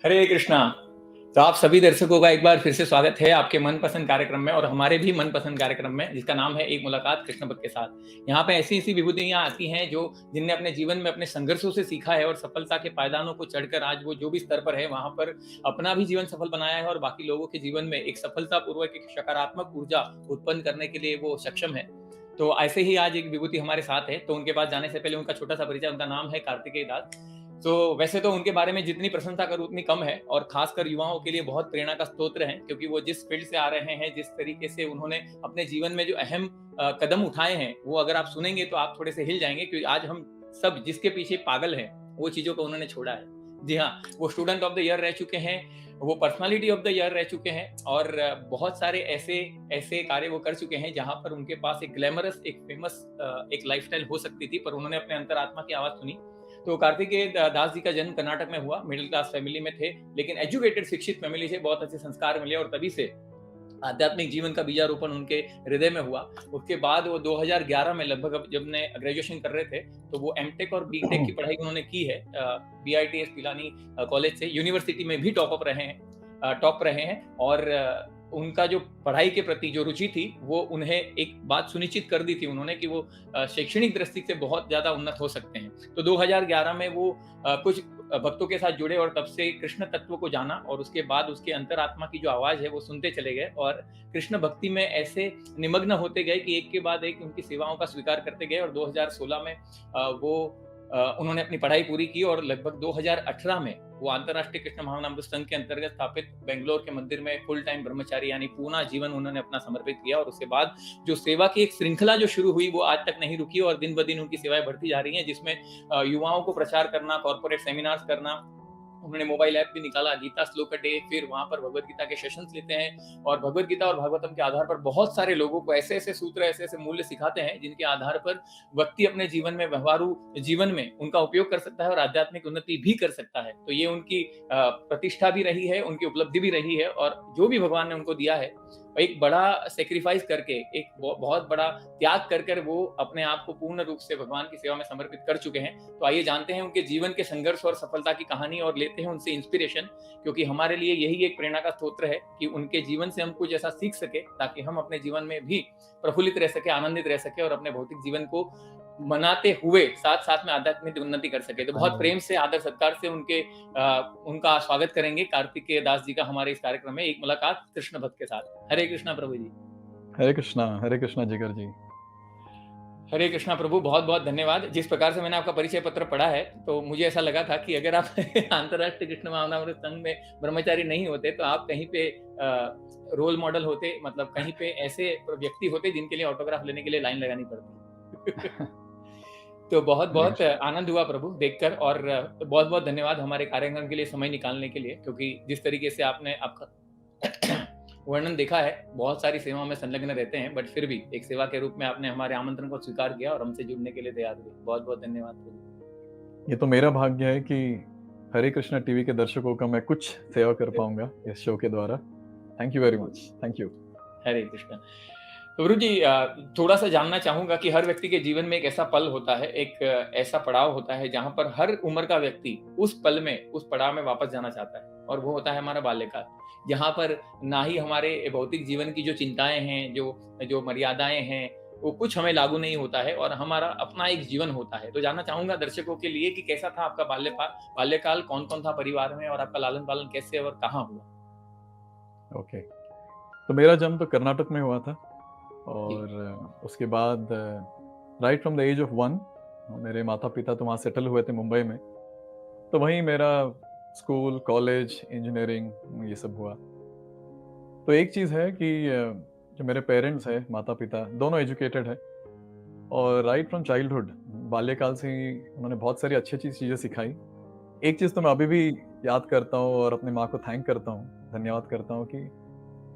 हरे कृष्णा। तो आप सभी दर्शकों का एक बार फिर से स्वागत है आपके मनपसंद कार्यक्रम में और हमारे भी मनपसंद कार्यक्रम में, जिसका नाम है एक मुलाकात कृष्ण भक्त के साथ। यहाँ पे ऐसी ऐसी विभूतियां आती हैं जो जिनने अपने जीवन में अपने संघर्षों से सीखा है और सफलता के पायदानों को चढ़कर आज वो जो भी स्तर पर है वहां पर अपना भी जीवन सफल बनाया है और बाकी लोगों के जीवन में एक सफलतापूर्वक एक सकारात्मक ऊर्जा उत्पन्न करने के लिए वो सक्षम है। तो ऐसे ही आज एक विभूति हमारे साथ है, तो उनके पास जाने से पहले उनका छोटा सा परिचय। उनका नाम है कार्तिकेय दास। तो वैसे तो उनके बारे में जितनी प्रशंसा करूँ उतनी कम है और खासकर युवाओं के लिए बहुत प्रेरणा का स्रोत है, क्योंकि वो जिस फील्ड से आ रहे हैं, जिस तरीके से उन्होंने अपने जीवन में जो अहम कदम उठाए हैं, वो अगर आप सुनेंगे तो आप थोड़े से हिल जाएंगे, क्योंकि आज हम सब जिसके पीछे पागल हैं वो चीजों को उन्होंने छोड़ा है। जी हाँ, वो स्टूडेंट ऑफ द ईयर रह चुके हैं, वो पर्सनालिटी ऑफ द ईयर रह चुके हैं और बहुत सारे ऐसे ऐसे कार्य वो कर चुके हैं जहां पर उनके पास एक ग्लैमरस, एक फेमस एक लाइफस्टाइल हो सकती थी, पर उन्होंने अपने अंतरात्मा की आवाज सुनी। तो कार्तिकेय दास जी का जन्म कर्नाटक में हुआ, मिडिल क्लास फैमिली में थे, लेकिन एजुकेटेड, शिक्षित फैमिली से बहुत अच्छे संस्कार मिले और तभी से आध्यात्मिक जीवन का बीजारोपण उनके हृदय में हुआ। उसके बाद वो 2011 में लगभग जब ने ग्रेजुएशन कर रहे थे, तो वो एमटेक और बीटेक की पढ़ाई उन्होंने की है बीआईटीएस पिलानी कॉलेज से। यूनिवर्सिटी में भी टॉप रहे हैं और उनका जो पढ़ाई के प्रति जो रुचि थी वो उन्हें एक बात सुनिश्चित कर दी थी उन्होंने कि वो शैक्षणिक दृष्टि से बहुत ज्यादा उन्नत हो सकते हैं। तो 2011 में वो कुछ भक्तों के साथ जुड़े और तब से कृष्ण तत्व को जाना और उसके बाद उसके अंतरात्मा की जो आवाज है वो सुनते चले गए और कृष्ण भक्ति में ऐसे निमग्न होते गए कि एक के बाद एक उनकी सेवाओं का स्वीकार करते गए। और 2016 में वो उन्होंने अपनी पढ़ाई पूरी की और लगभग 2018 में वो अंतर्राष्ट्रीय कृष्ण महामनामृत संघ के अंतर्गत स्थापित बेंगलोर के मंदिर में फुल टाइम ब्रह्मचारी यानी पूर्ण जीवन उन्होंने अपना समर्पित किया। और उसके बाद जो सेवा की एक श्रृंखला जो शुरू हुई वो आज तक नहीं रुकी और दिन ब दिन उनकी सेवाएं बढ़ती जा रही हैं, जिसमें युवाओं को प्रचार करना, कॉर्पोरेट सेमिनार्स करना, उन्होंने मोबाइल ऐप भी निकाला गीता श्लोक डे, फिर वहां पर भगवत गीता के सेशंस लेते हैं और भगवत गीता और भागवतम के आधार पर बहुत सारे लोगों को ऐसे ऐसे सूत्र, ऐसे ऐसे मूल्य सिखाते हैं जिनके आधार पर व्यक्ति अपने जीवन में, व्यवहारू जीवन में उनका उपयोग कर सकता है और आध्यात्मिक उन्नति भी कर सकता है। तो ये उनकी प्रतिष्ठा भी रही है, उनकी उपलब्धि भी रही है और जो भी भगवान ने उनको दिया है, एक बड़ा सेक्रीफाइस करके, एक बहुत बड़ा त्याग कर कर वो अपने आप को पूर्ण रूप से भगवान की सेवा में समर्पित कर चुके हैं। तो आइए जानते हैं उनके जीवन के संघर्ष और सफलता की कहानी और लेते हैं उनसे इंस्पिरेशन, क्योंकि हमारे लिए यही एक प्रेरणा का स्रोत है कि उनके जीवन से हम कुछ ऐसा सीख सके ताकि हम अपने जीवन में भी प्रफुल्लित रह सके, आनंदित रह सके और अपने भौतिक जीवन को मनाते हुए साथ साथ में आध्यात्मिक उन्नति कर सके। तो बहुत प्रेम से, आदर सत्कार से उनका स्वागत करेंगे कार्तिकेय दास जी का हमारे इस कार्यक्रम में एक मुलाकात कृष्ण भक्त के साथ। हरे कृष्णा प्रभु जी। हरे कृष्णा जिगर जी। हरे कृष्णा प्रभु, बहुत बहुत धन्यवाद। जिस प्रकार से मैंने आपका परिचय पत्र पढ़ा है तो मुझे ऐसा लगा था कि अगर आप अंतर्राष्ट्रीय कृष्ण महामनामृत संघ में ब्रह्मचारी नहीं होते तो आप कहीं पे रोल मॉडल होते, मतलब कहीं पे ऐसे व्यक्ति होते जिनके लिए ऑटोग्राफ लेने के लिए लाइन लगानी पड़ती। तो बहुत बहुत आनंद हुआ प्रभु देखकर और बहुत बहुत धन्यवाद हमारे कार्यक्रम के लिए समय निकालने के लिए, क्योंकि जिस तरीके से आपने आपका वर्णन देखा है, बहुत सारी सेवाओं में संलग्न रहते हैं, बट फिर भी एक सेवा के रूप में आपने हमारे आमंत्रण को स्वीकार किया और हमसे जुड़ने के लिए तैयार हुए। बहुत बहुत धन्यवाद प्रभु। ये तो मेरा भाग्य है कि हरे कृष्णा टीवी के दर्शकों का मैं कुछ सेवा कर पाऊंगा इस शो के द्वारा। Thank you very much. Thank you. Hare Krishna. तो गुरु जी, थोड़ा सा जानना चाहूंगा कि हर व्यक्ति के जीवन में एक ऐसा पल होता है, एक ऐसा पड़ाव होता है जहां पर हर उम्र का व्यक्ति उस पल में, उस पड़ाव में वापस जाना चाहता है, और वो होता है हमारा बाल्यकाल, जहां पर ना ही हमारे भौतिक जीवन की जो चिंताएं हैं, जो जो मर्यादाएं हैं, वो कुछ हमें लागू नहीं होता है और हमारा अपना एक जीवन होता है। तो जानना चाहूंगा दर्शकों के लिए कि कैसा था आपका बाल्यकाल, कौन कौन था परिवार में और आपका लालन पालन कैसे और कहाँ हुआ? ओके, तो मेरा जन्म तो कर्नाटक में हुआ था और उसके बाद right from the age of 1 मेरे माता पिता तो वहाँ सेटल हुए थे मुंबई में, तो वहीं मेरा स्कूल, कॉलेज, इंजीनियरिंग ये सब हुआ। तो एक चीज़ है कि जो मेरे पेरेंट्स हैं, माता पिता दोनों एजुकेटेड है और राइट फ्रॉम चाइल्डहुड, बाल्यकाल से ही उन्होंने बहुत सारी अच्छी अच्छी चीज़ें सिखाई। एक चीज़ तो मैं अभी भी याद करता हूँ और अपनी माँ को थैंक करता हूँ, धन्यवाद करता हूँ कि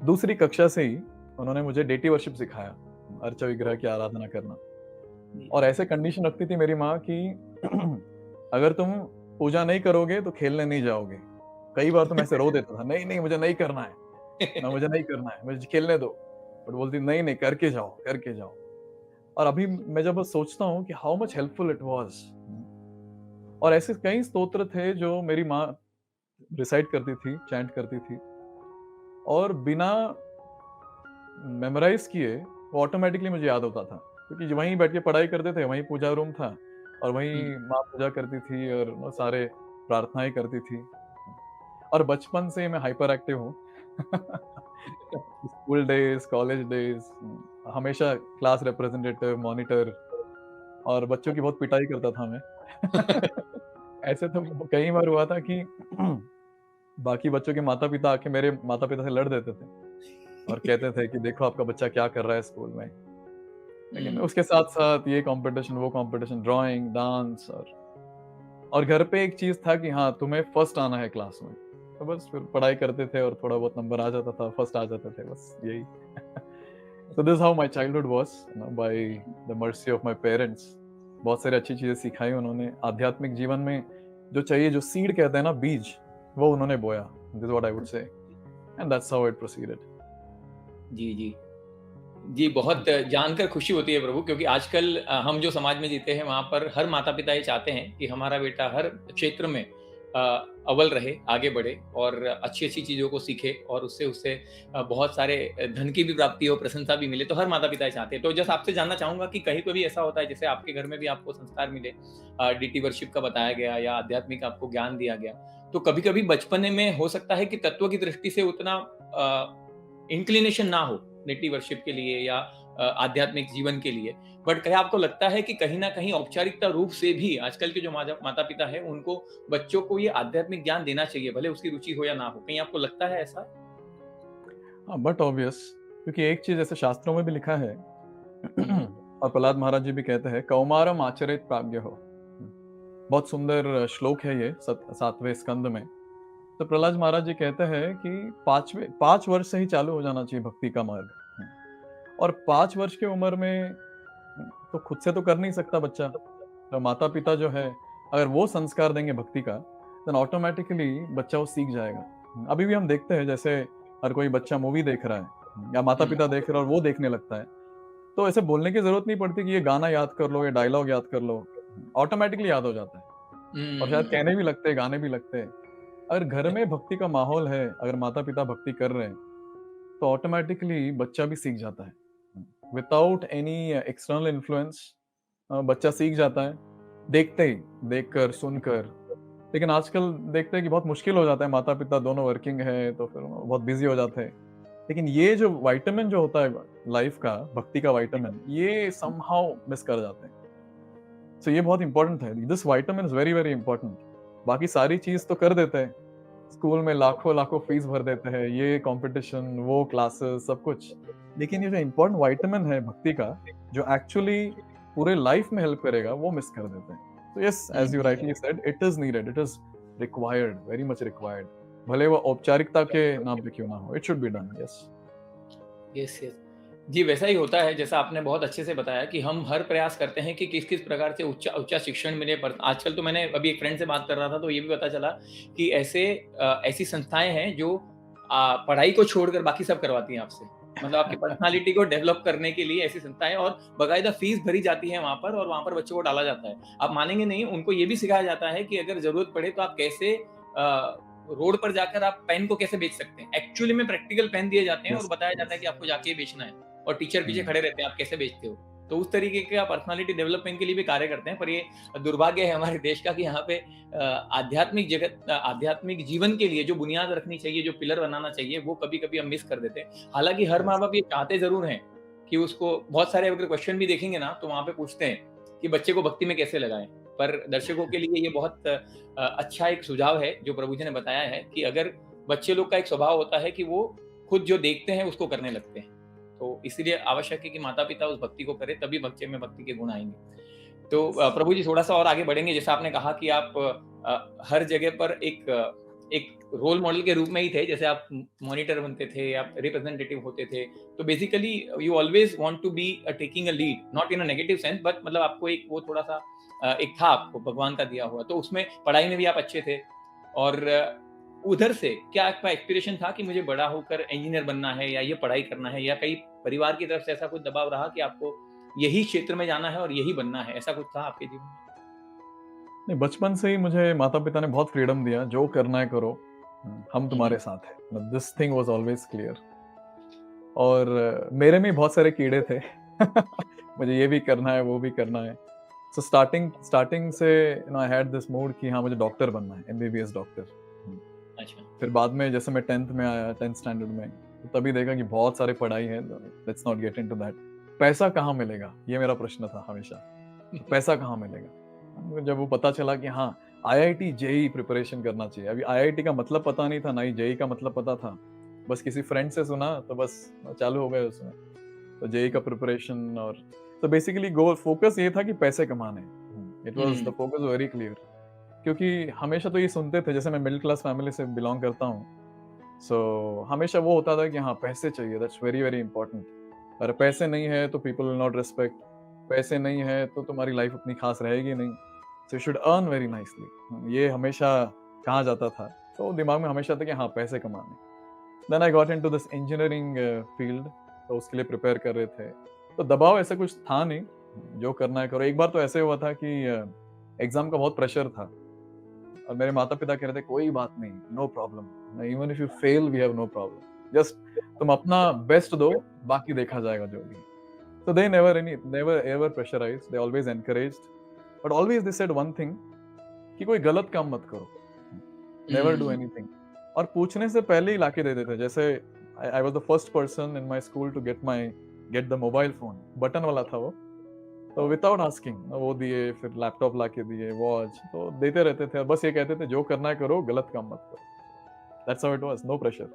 दूसरी कक्षा से ही उन्होंने मुझे डेटी वर्शिप सिखाया, अर्चा विग्रह की आराधना करना। और ऐसे कंडीशन रखती थी मेरी माँ कि अगर तुम पूजा नहीं करोगे तो खेलने नहीं जाओगे। कई बार तो मैं ऐसे रो देता था, नहीं नहीं मुझे नहीं करना है, मुझे नहीं करना है, मुझे खेलने दो। बट बोलती नहीं नहीं करके जाओ, करके जाओ। और अभी मैं जब सोचता हूँ कि how much helpful it was. और ऐसे कई स्तोत्र थे जो मेरी माँ रिसाइट करती थी, चैंट करती थी और बिना मेमोराइज़ किए वो ऑटोमैटिकली मुझे याद होता था। क्योंकि वहीं बैठ के पढ़ाई करते थे, वहीं पूजा रूम था और हुँ। वहीं माँ पूजा करती थी और वो सारे प्रार्थनाएँ करती थी। और बचपन से ही मैं हाइपर एक्टिव हूँ। स्कूल डेज़, कॉलेज डेज़ हमेशा क्लास रिप्रेजेंटेटिव, मॉनिटर और बच्चों की बहुत पिटाई करता था मैं। ऐसे तो कई बार हुआ था कि बाकी बच्चों के माता-पिता आके मेरे माता-पिता से लड़ देते थे और कहते थे कि देखो आपका बच्चा क्या कर रहा है स्कूल में। लेकिन हुँ। उसके साथ-साथ ये कॉम्पिटिशन, वो कॉम्पिटिशन, ड्राइंग, डांस और घर पे एक चीज़ था कि हाँ, तुम्हें फर्स्ट आना है क्लास में। तो बस फिर पढ़ाई करते थे और थोड़ा बहुत नंबर आ जाता था, फर्स्ट आ जाते थे बस यही। So this is how my childhood was, you know, by the mercy of my parents. बहुत सारी अच्छी चीज़ें सिखाई उन्होंने। आध्यात्मिक जीवन में जो चाहिए, जो सीड कहते हैं ना, बीज, वो उन्होंने बोया। This is what I would say and that's how it proceeded. जी, जी। जी, बहुत जानकर खुशी होती है प्रभु, क्योंकि आजकल हम जो समाज में जीते हैं वहाँ पर हर माता-पिता ये चाहते हैं कि हमारा बेटा हर क्षेत्र में अव्वल रहे, आगे बढ़े और अच्छी-अच्छी चीज़ों को सीखे और उससे उससे बहुत सारे धन की भी प्राप्ति हो, प्रशंसा भी मिले, तो हर माता-पिता ये चाहते हैं। तो जस्ट आपसे जानना चाहूँगा कि कहीं कभी ऐसा होता है जैसे आपके घर में भी आपको संस्कार मिले, डीटी वर्शिप का बताया गया या आध्यात्मिक आपको ज्ञान दिया गया, तो कभी-कभी बचपने में हो सकता है कि तत्व की दृष्टि से उतना इंक्लिनेशन ना हो नेटिव वर्शिप के लिए या आध्यात्मिक जीवन के लिए। बट क्या आपको लगता है कि कहीं न कहीं औपचारिकता रूप से भी आजकल के जो माता-पिता हैं, उनको बच्चों को ये आध्यात्मिक ज्ञान देना चाहिए, भले उसकी रुचि हो या ना हो? कहीं आपको लगता है ऐसा? हाँ, बट ऑब्वियस, क्योंकि एक चीज़ ऐसे शास्त्रों में भी लिखा है हुँ, और प्रहलाद महाराज जी भी कहते हैं, कौमारम आचरेत प्राज्ञः। बहुत सुंदर श्लोक है ये 7वें स्कंद में। तो प्रहलाद महाराज जी कहते हैं कि 5 वर्ष से ही चालू हो जाना चाहिए भक्ति का मार्ग। और 5 वर्ष की उम्र में तो खुद से तो कर नहीं सकता बच्चा। तो माता-पिता जो है, अगर वो संस्कार देंगे भक्ति का, देन ऑटोमैटिकली बच्चा वो सीख जाएगा। अभी भी हम देखते हैं जैसे हर कोई बच्चा मूवी देख रहा है या हुँ, माता-पिता देख रहे हैं और वो देखने लगता है। तो ऐसे बोलने की ज़रूरत नहीं पड़ती कि ये गाना याद कर लो, ये डायलॉग याद कर लो, ऑटोमैटिकली याद हो जाता है और शायद हुँ, कहने भी लगते हैं, गाने भी लगते हैं। अगर घर में भक्ति का माहौल है, अगर माता-पिता भक्ति कर रहे हैं, तो ऑटोमैटिकली बच्चा भी सीख जाता है। विदाउट एनी एक्सटर्नल इन्फ्लुएंस बच्चा सीख जाता है, देखते ही, देखकर, सुनकर। लेकिन आजकल देखते हैं कि बहुत मुश्किल हो जाता है, माता-पिता दोनों वर्किंग है, तो फिर वो बहुत बिज़ी हो जाते हैं। लेकिन ये जो विटामिन जो होता है लाइफ का, भक्ति का विटामिन, ये समहाउ मिस कर जाते हैं। सो ये बहुत इम्पोर्टेंट है। This vitamin is very, very important. बाकी सारी चीज़ तो कर देते हैं। स्कूल में लाखों-लाखों फीस भर देते हैं, ये कॉम्पिटिशन, वो क्लासेस, सब कुछ। लेकिन ये जो इम्पोर्टेंट विटामिन है भक्ति का, जो एक्चुअली पूरे लाइफ में हेल्प करेगा, वो मिस कर देते हैं। तो yes, hmm, as you hmm. Rightly said, it is needed, it is required, very much required. भले वो औपचारिकता के नाम पे क्यों ना हो, it should be done, yes. Yes, yes. जी, वैसा ही होता है जैसा आपने बहुत अच्छे से बताया कि हम हर प्रयास करते हैं कि किस-किस प्रकार से उच्च शिक्षण मिले, पर आजकल तो मैंने अभी एक फ्रेंड से बात कर रहा था तो ये भी पता चला कि ऐसी संस्थाएँ हैं जो पढ़ाई को छोड़कर बाकी सब करवाती हैं आपसे। मतलब आपकी पर्सनैलिटी को डेवलप करने के लिए ऐसी संस्थाएँ और बाकायदा फीस भरी जाती है वहाँ पर और वहाँ पर बच्चों को डाला जाता है। आप मानेंगे नहीं, उनको ये भी सिखाया जाता है कि अगर ज़रूरत पड़े तो आप कैसे रोड पर जाकर आप पेन को कैसे बेच सकते हैं। एक्चुअली में प्रैक्टिकल पेन दिए जाते हैं और यस, बताया जाता है यस। कि आपको जाके ये बेचना है और टीचर पीछे हुँ। खड़े रहते हैं, आप कैसे बेचते हो। तो उस तरीके का पर्सनैलिटी डेवलपमेंट के लिए भी कार्य करते हैं, पर ये दुर्भाग्य है हमारे देश का कि यहाँ पे आध्यात्मिक जीवन के लिए जो बुनियाद रखनी चाहिए, जो पिलर बनाना चाहिए, वो कभी-कभी हम मिस कर देते हैं। हालाँकि हर यस। माँ-बाप ये चाहते ज़रूर हैं कि उसको बहुत सारे अगर क्वेश्चन भी देखेंगे ना, तो वहाँ पे पूछते हैं कि बच्चे को भक्ति में कैसे लगाएँ। पर दर्शकों के लिए ये बहुत अच्छा एक सुझाव है जो प्रभु जी ने बताया है कि अगर बच्चे लोग का एक स्वभाव होता है कि वो खुद जो देखते हैं उसको करने लगते हैं। तो इसीलिए आवश्यक है कि माता-पिता उस भक्ति को करें, तभी बच्चे में भक्ति के गुण आएँगे। तो यस। प्रभु जी थोड़ा-सा और आगे बढ़ेंगे, जैसा आपने कहा कि आप हर जगह पर एक रोल मॉडल के रूप में ही थे, जैसे आप मॉनिटर बनते थे, आप रिप्रेजेंटेटिव होते थे। तो basically you always want to be taking a lead, not in a negative sense, but मतलब आपको एक वो थोड़ा-सा एक था आपको भगवान का दिया हुआ। तो उसमें पढ़ाई में भी आप अच्छे थे और उधर से क्या आपका एस्पिरेशन था कि मुझे बड़ा होकर इंजीनियर बनना है या ये पढ़ाई करना है, या कहीं परिवार की तरफ से ऐसा कुछ दबाव रहा कि आपको यही क्षेत्र में जाना है और यही बनना है, ऐसा कुछ था आपके जीवन में? नहीं, बचपन से ही मुझे माता-पिता ने बहुत फ्रीडम दिया, जो करना है करो। हम तुम्हारे साथ हैं, this thing was always clear. और मेरे में बहुत सारे कीड़े थे मुझे ये भी करना है, वो भी करना है। सो स्टार्टिंग से आई हैड दिस मूड कि हाँ मुझे डॉक्टर बनना है, एमबीबीएस डॉक्टर। अच्छा। फिर बाद में जैसे मैं 10th में आया, 10th स्टैंडर्ड में, तो तभी देखा कि बहुत सारी पढ़ाई है, let's not get into that. पैसा कहाँ मिलेगा, ये मेरा प्रश्न था हमेशा। तो पैसा कहाँ मिलेगा? जब वो पता चला कि हाँ आईआईटी जेईई प्रिपरेशन करना चाहिए। अभी आईआईटी का मतलब पता नहीं था, ना ही जेईई का मतलब पता था, बस किसी फ्रेंड से सुना तो बस चालू हो गए उसमें। तो जेईई का प्रिपरेशन, और तो बेसिकली गोल फोकस ये था कि पैसे कमाने। It was the focus very clear. क्योंकि हमेशा तो ये सुनते थे, जैसे मैं मिडिल क्लास फैमिली से बिलोंग करता हूँ, सो हमेशा वो होता था कि हाँ पैसे चाहिए, दैट्स वेरी वेरी इंपॉर्टेंट। अगर पैसे नहीं है तो पीपल विल नॉट रिस्पेक्ट, पैसे नहीं है तो तुम्हारी लाइफ उतनी खास रहेगी नहीं, so you should earn very nicely, ये हमेशा कहा जाता था। तो दिमाग में हमेशा था कि हाँ पैसे कमाने। Then I got into this engineering field, तो उसके लिए प्रिपेयर कर रहे थे। तो दबाव ऐसा कुछ था नहीं, जो करना है करो। एक बार तो ऐसे हुआ था कि एग्जाम का बहुत प्रेशर था, और मेरे माता पिता कह रहे थे कोई बात नहीं, no problem, even if you fail we have no problem, just तुम अपना बेस्ट दो, बाकी देखा जाएगा जो भी। So they never ever pressurized. They always encouraged, but always they said one thing कि कोई गलत काम मत करो, never do anything। और पूछने से पहले ही लाके दे देते। जैसे I was the first person in my school to get the mobile phone, button वाला था वो, तो विदाउट आस्किंग वो दिए, फिर लैपटॉप लाके दिए, वॉच, तो देते रहते थे। बस ये कहते थे जो करना है करो, गलत काम मत करो। That's how it was, no pressure।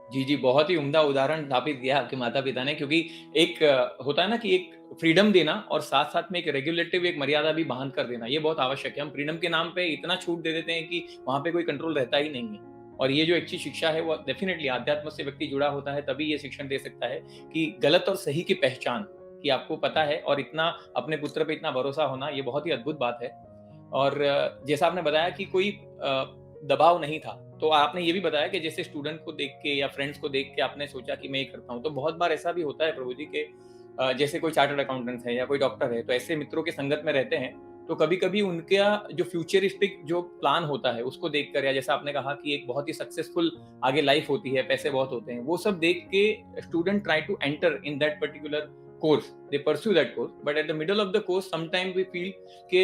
जी, जी, बहुत ही उम्दा उदाहरण स्थापित किया आपके माता-पिता ने, क्योंकि एक होता है ना कि एक फ्रीडम देना और साथ-साथ में एक रेगुलेटिव एक मर्यादा भी बाँध कर देना, ये बहुत आवश्यक है। हम फ्रीडम के नाम पे इतना छूट दे देते हैं कि वहाँ पे कोई कंट्रोल रहता ही नहीं है। और ये जो अच्छी शिक्षा है वो डेफ़िनिटली अध्यात्म से व्यक्ति जुड़ा होता है, तभी ये शिक्षण दे सकता है कि गलत और सही की पहचान, कि आपको पता है, और इतना अपने पुत्र पे इतना भरोसा होना, ये बहुत ही अद्भुत बात है। और जैसा आपने बताया कि कोई दबाव नहीं था, तो आपने ये भी बताया कि जैसे स्टूडेंट को देख के या फ्रेंड्स को देख के आपने सोचा कि मैं ये करता हूँ। तो बहुत बार ऐसा भी होता है प्रभु जी के जैसे कोई चार्टर्ड अकाउंटेंट है या कोई डॉक्टर है, तो ऐसे मित्रों के संगत में रहते हैं, तो कभी-कभी उनका जो फ्यूचरिस्टिक जो प्लान होता है, उसको देखकर, या जैसा आपने कहा कि एक बहुत ही सक्सेसफुल आगे लाइफ होती है, पैसे बहुत होते हैं, वो सब देख के student try to enter in that particular course, they pursue that course, but at the middle of the course sometime we feel कि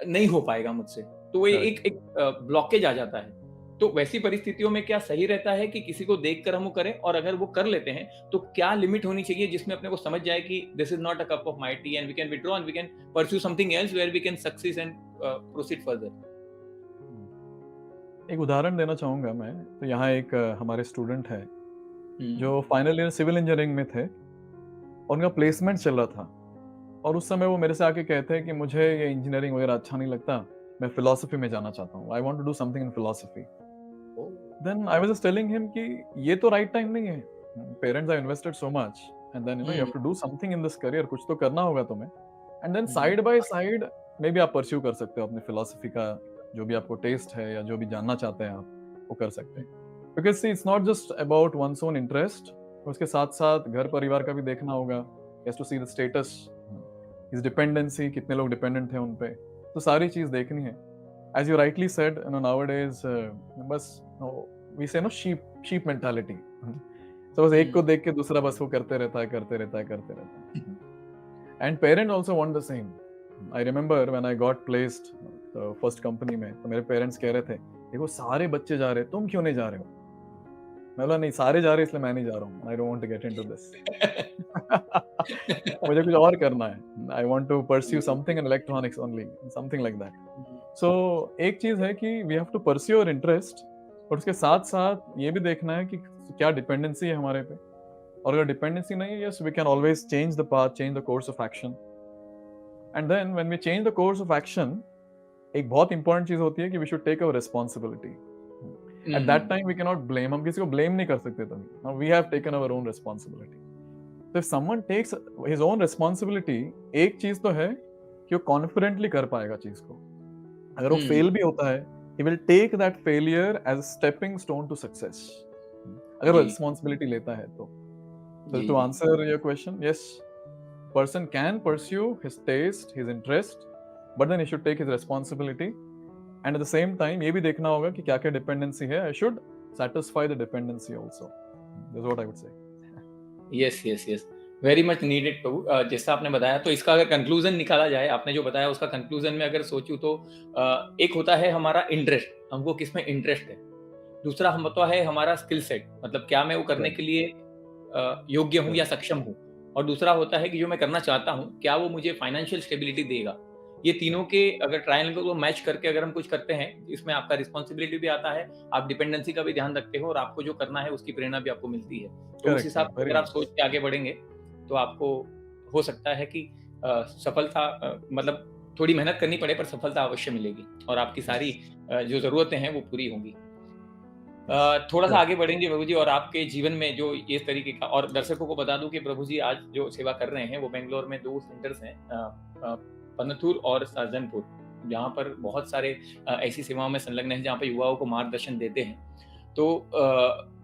नहीं हो पाएगा मुझसे। तो वो एक एक ब्लॉकेज आ जाता है। तो वैसी परिस्थितियों में क्या सही रहता है कि किसी को देखकर हम वो करें, और अगर वो कर लेते हैं तो क्या लिमिट होनी चाहिए जिसमें अपने को समझ जाए कि this is not a cup of my tea and we can withdraw and we can pursue something else where we can succeed and proceed further. एक उदाहरण देना चाहूंगा मैं। तो यहाँ एक हमारे स्टूडेंट है जो हम्म। फाइनल ईयर सिविल इंजीनियरिंग में थे, और उनका प्लेसमेंट चल रहा था। और उस समय वो मेरे से आके कहते हैं कि मुझे ये इंजीनियरिंग वगैरह अच्छा नहीं लगता, मैं फिलोसफी में जाना चाहता हूँ, I want to do something in philosophy. Then I was just telling him कि ये तो राइट टाइम नहीं है, parents have invested so much, and then you have to do something in this career, कुछ तो करना होगा तुम्हें। And then side by side maybe आप परस्यू कर सकते हो अपनी फिलोसफी का, जो भी आपको टेस्ट है या जो भी जानना चाहते हैं आप, वो कर सकते हैं। Because see it's not just about one's own interest, उसके साथ साथ घर परिवार का भी देखना होगा, has to see the status, his dependency, कितने लोग डिपेंडेंट हैं उन पे, तो सारी चीज देखनी है। As you rightly said, you know nowadays बस we say no sheep mentality, तो बस एक को देख के दूसरा बस वो करते रहता है। And parent also want the same. I remember when I got placed first company में, तो मेरे पेरेंट्स कह रहे थे देखो सारे बच्चे जा रहे हैं, तुम क्यों नहीं जा रहे हो? मैं बोला नहीं, सारे जा रहे हैं इसलिए मैं नहीं जा रहा हूँ, I don't want to get into this. मुझे कुछ और करना है, I want to pursue something in electronics only, something like that. So एक चीज है कि we have to pursue your interest, और उसके साथ साथ ये भी देखना है कि क्या डिपेंडेंसी है हमारे पे, और अगर डिपेंडेंसी नहीं है, yes we can always change the path, change the course of action. And then when we change the course of action, एक बहुत इंपॉर्टेंट चीज होती है कि we should take our responsibility. At that time we can not blame, हम किसी को blame नहीं कर सकते तभी, we have taken our own responsibility. तो if someone takes his own responsibility, एक चीज तो है कि वो कॉन्फिडेंटली कर पाएगा चीज को। अगर वो फेल भी होता है, he will take that failure as a stepping stone to success, अगर वो रिस्पॉन्सिबिलिटी लेता है तो। So to answer your question, yes, person can pursue his taste, his interest, but then he should take his responsibility and at the same time ये भी देखना होगा कि क्या क्या डिपेंडेंसी है. I should satisfy the dependency also. That's what I would say. Yes yes yes, very much needed प्रभु। जैसा आपने बताया, तो इसका अगर कंक्लूजन निकाला जाए, आपने जो बताया उसका कंक्लूजन में अगर सोचूं तो एक होता है हमारा इंटरेस्ट, हमको किस में इंटरेस्ट है। दूसरा हम होता है हमारा स्किल सेट, मतलब क्या मैं वो करने Right. के लिए योग्य हूँ या सक्षम हूँ। और दूसरा होता है कि जो मैं करना चाहता हूँ, क्या वो मुझे फाइनेंशियल स्टेबिलिटी देगा। ये तीनों के अगर ट्रायंगल को मैच करके अगर हम कुछ करते हैं, इसमें आपका रिस्पॉन्सिबिलिटी भी आता है, आप डिपेंडेंसी का भी ध्यान रखते हो, और आपको जो करना है उसकी प्रेरणा भी आपको मिलती है। तो उस Correct, हिसाब correct. से Very अगर आप nice. सोच के आगे बढ़ेंगे तो आपको हो सकता है कि सफलता मतलब थोड़ी मेहनत करनी पड़े पर सफलता अवश्य मिलेगी, और आपकी सारी जो ज़रूरतें हैं वो पूरी होंगी। थोड़ा सा Correct. आगे बढ़ेंगे प्रभु जी, और आपके जीवन में जो इस तरीके का, और दर्शकों को बता दूं कि प्रभु जी आज जो सेवा कर रहे हैं वो बेंगलोर में 2 सेंटर्स हैं, पनथूर और सज्जनपुर, जहाँ पर बहुत सारे ऐसी सेवाओं में संलग्न हैं जहाँ पे युवाओं को मार्गदर्शन देते हैं। तो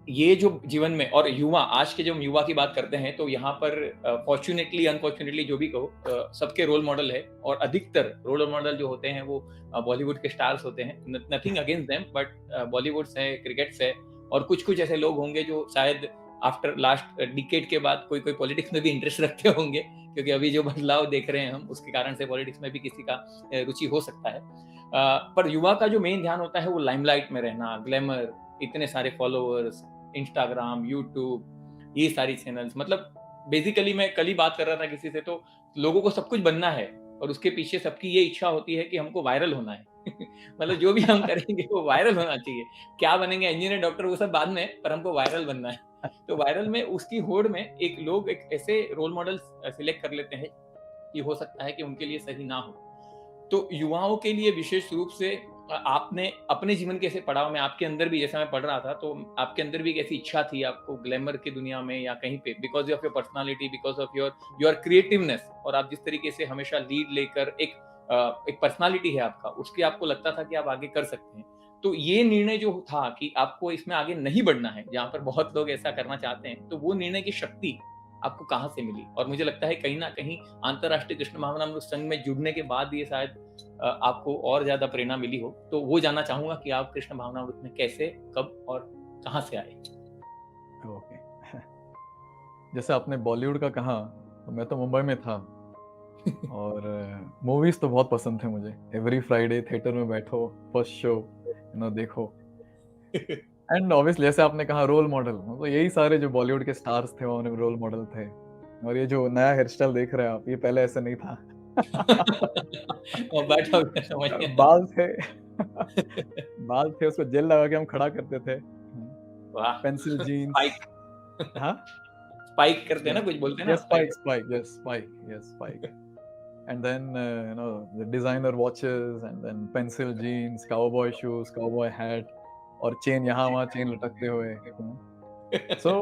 ये जो जीवन में, और युवा, आज के जब हम युवा की बात करते हैं तो यहाँ पर फॉर्च्यूनेटली अनफॉर्च्यूनेटली जो भी कहो, सबके रोल मॉडल है, और अधिकतर रोल मॉडल जो होते हैं वो बॉलीवुड के स्टार्स होते हैं। Nothing against them, but Bollywood है, क्रिकेट है, और कुछ कुछ ऐसे लोग होंगे जो शायद आफ्टर लास्ट डिकेड के बाद कोई कोई पॉलिटिक्स में भी इंटरेस्ट रखते होंगे, क्योंकि अभी जो बदलाव देख रहे हैं हम, उसके कारण से पॉलिटिक्स में भी किसी का रुचि हो सकता है। पर युवा का जो मेन ध्यान होता है वो लाइमलाइट में रहना, ग्लैमर, इतने सारे फॉलोअर्स, इंस्टाग्राम, यूट्यूब, ये सारी चैनल्स, मतलब बेसिकली मैं कल ही बात कर रहा था किसी से, तो लोगों को सब कुछ बनना है, और उसके पीछे सबकी ये इच्छा होती है कि हमको वायरल होना है। मतलब जो भी हम करेंगे वो वायरल होना चाहिए। क्या बनेंगे, इंजीनियर, डॉक्टर, वो सब बाद में, पर हमको वायरल बनना है। तो वायरल में, उसकी होड़ में एक लोग एक ऐसे रोल मॉडल सिलेक्ट कर लेते हैं कि हो सकता है कि उनके लिए सही ना हो। तो युवाओं के लिए विशेष रूप से आपने अपने जीवन के ऐसे पड़ाव में, आपके अंदर भी, जैसा मैं पढ़ रहा था, तो आपके अंदर भी एक ऐसी इच्छा थी आपको ग्लैमर की दुनिया में या कहीं पे, because of your personality, because of your creativeness, और आप जिस तरीके से हमेशा लीड लेकर एक पर्सनालिटी है आपका, उसके आपको लगता था कि आप आगे कर सकते हैं। तो ये निर्णय जो था कि आपको इसमें आगे नहीं बढ़ना है, जहाँ पर बहुत लोग ऐसा करना चाहते हैं, तो वो निर्णय की शक्ति आपको कहाँ से मिली? और मुझे लगता है कहीं ना कहीं अंतर्राष्ट्रीय कृष्ण भावनामृत संघ में जुड़ने के बाद ये शायद आपको और ज्यादा प्रेरणा मिली हो। तो वो जानना चाहूंगा कि आप कृष्ण भावनामृत में कैसे, कब और कहाँ से आए। ओके. जैसे आपने बॉलीवुड का कहा, तो मैं तो मुंबई में था, और मूवीज तो बहुत पसंद थे मुझे. एवरी फ्राइडे थिएटर में बैठो, फर्स्ट शो देखो. एंड ऑब्वियसली जैसे आपने कहा रोल मॉडल, मतलब यही सारे जो बॉलीवुड के स्टार्स थे वो रोल मॉडल थे. और ये जो नया हेयर स्टाइल देख रहे हैं आप, ये पहले ऐसे नहीं था. और बैठा हुआ समझ गया। बाल थे. बाल थे, उसको जेल लगा के हम खड़ा करते थे. वाह, पेंसिल जीन्स. स्पाइक, हाँ, स्पाइक करते हैं ना, कुछ बोलते हैं ना, yes, spike. spike. And then the designer watches, and then pencil jeans, cowboy shoes, cowboy hat, और चेन यहाँ वहाँ चेन लटकते हुए. So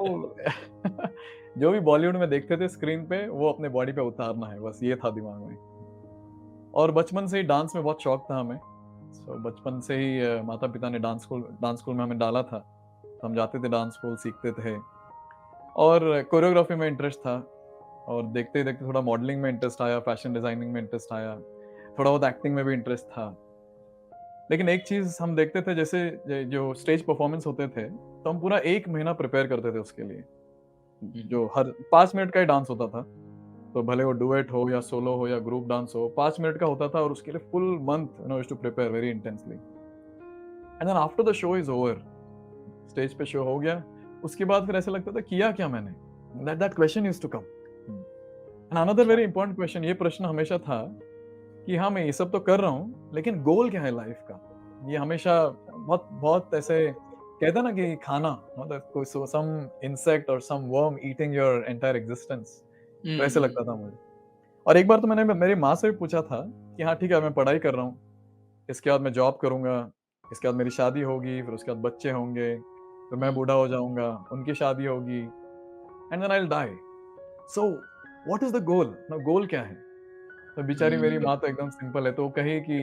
जो भी बॉलीवुड में देखते थे स्क्रीन पे, वो अपने बॉडी पे उतारना है, बस ये था दिमाग में. और बचपन से ही डांस में बहुत शौक था हमें. So बचपन से ही माता पिता ने डांस स्कूल में हमें डाला था, तो हम जाते थे डांस स्कूल, सीखते थे. और कोरियोग्राफी में इंटरेस्ट था, और देखते ही देखते थोड़ा मॉडलिंग में इंटरेस्ट आया, फैशन डिजाइनिंग में इंटरेस्ट आया, थोड़ा बहुत एक्टिंग में भी इंटरेस्ट था. लेकिन एक चीज हम देखते थे, जैसे जो स्टेज परफॉर्मेंस होते थे, तो हम पूरा 1 महीना प्रिपेयर करते थे उसके लिए. जो हर 5 मिनट का ही डांस होता था, तो भले वो डुएट हो या सोलो हो या ग्रुप डांस हो, 5 मिनट का होता था, और उसके लिए full month to prepare very intensely. And then after the show is over, stage पे शो हो गया, उसके बाद फिर ऐसा लगता था किया क्या मैंने. That question used to come. And another very important question, ये प्रश्न हमेशा था कि हाँ, मैं ये सब तो कर रहा हूँ, लेकिन गोल क्या है लाइफ का. ये हमेशा बहुत बहुत ऐसे कहते हैं ना कि खाना, मतलब कोई सम इंसेक्ट और some worm eating your entire existence, तो ऐसे लगता था मुझे. और एक बार तो मैंने मेरी माँ से भी पूछा था कि हाँ ठीक है, मैं पढ़ाई कर रहा हूँ, इसके बाद मैं जॉब करूंगा, इसके बाद मेरी शादी होगी, फिर उसके बाद बच्चे होंगे, फिर मैं बूढ़ा हो जाऊंगा, उनकी शादी होगी, and then I will die. So what is the goal, ना गोल क्या है. तो बेचारी मेरी माँ तो एकदम सिंपल है, तो वो कही कि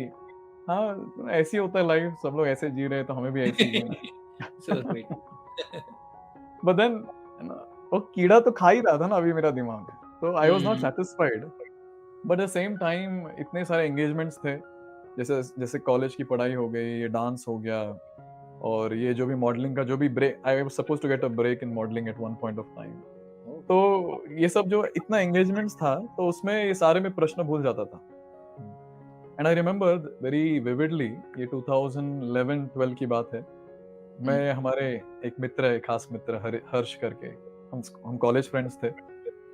हाँ, ऐसी होता है लाइफ, सब लोग ऐसे जी रहे हैं, तो हमें भी ऐसे ही जीना है. So sweet. बट देन वो कीड़ा तो खा ही रहा था ना अभी मेरा दिमाग, तो I was not satisfied. But at the same time इतने सारे एंगेजमेंट्स थे, जैसे जैसे कॉलेज की पढ़ाई हो गई, ये डांस हो गया, और ये जो भी मॉडलिंग का जो भी break, I was suppose to get a break in modelling at one point of time. तो ये सब जो इतना एंगेजमेंट्स था, तो उसमें ये सारे में प्रश्न भूल जाता था। And I remember very vividly, ये 2011-12 की बात है। मैं, हमारे एक मित्र है, खास मित्र हर्ष करके, हम कॉलेज फ्रेंड्स थे।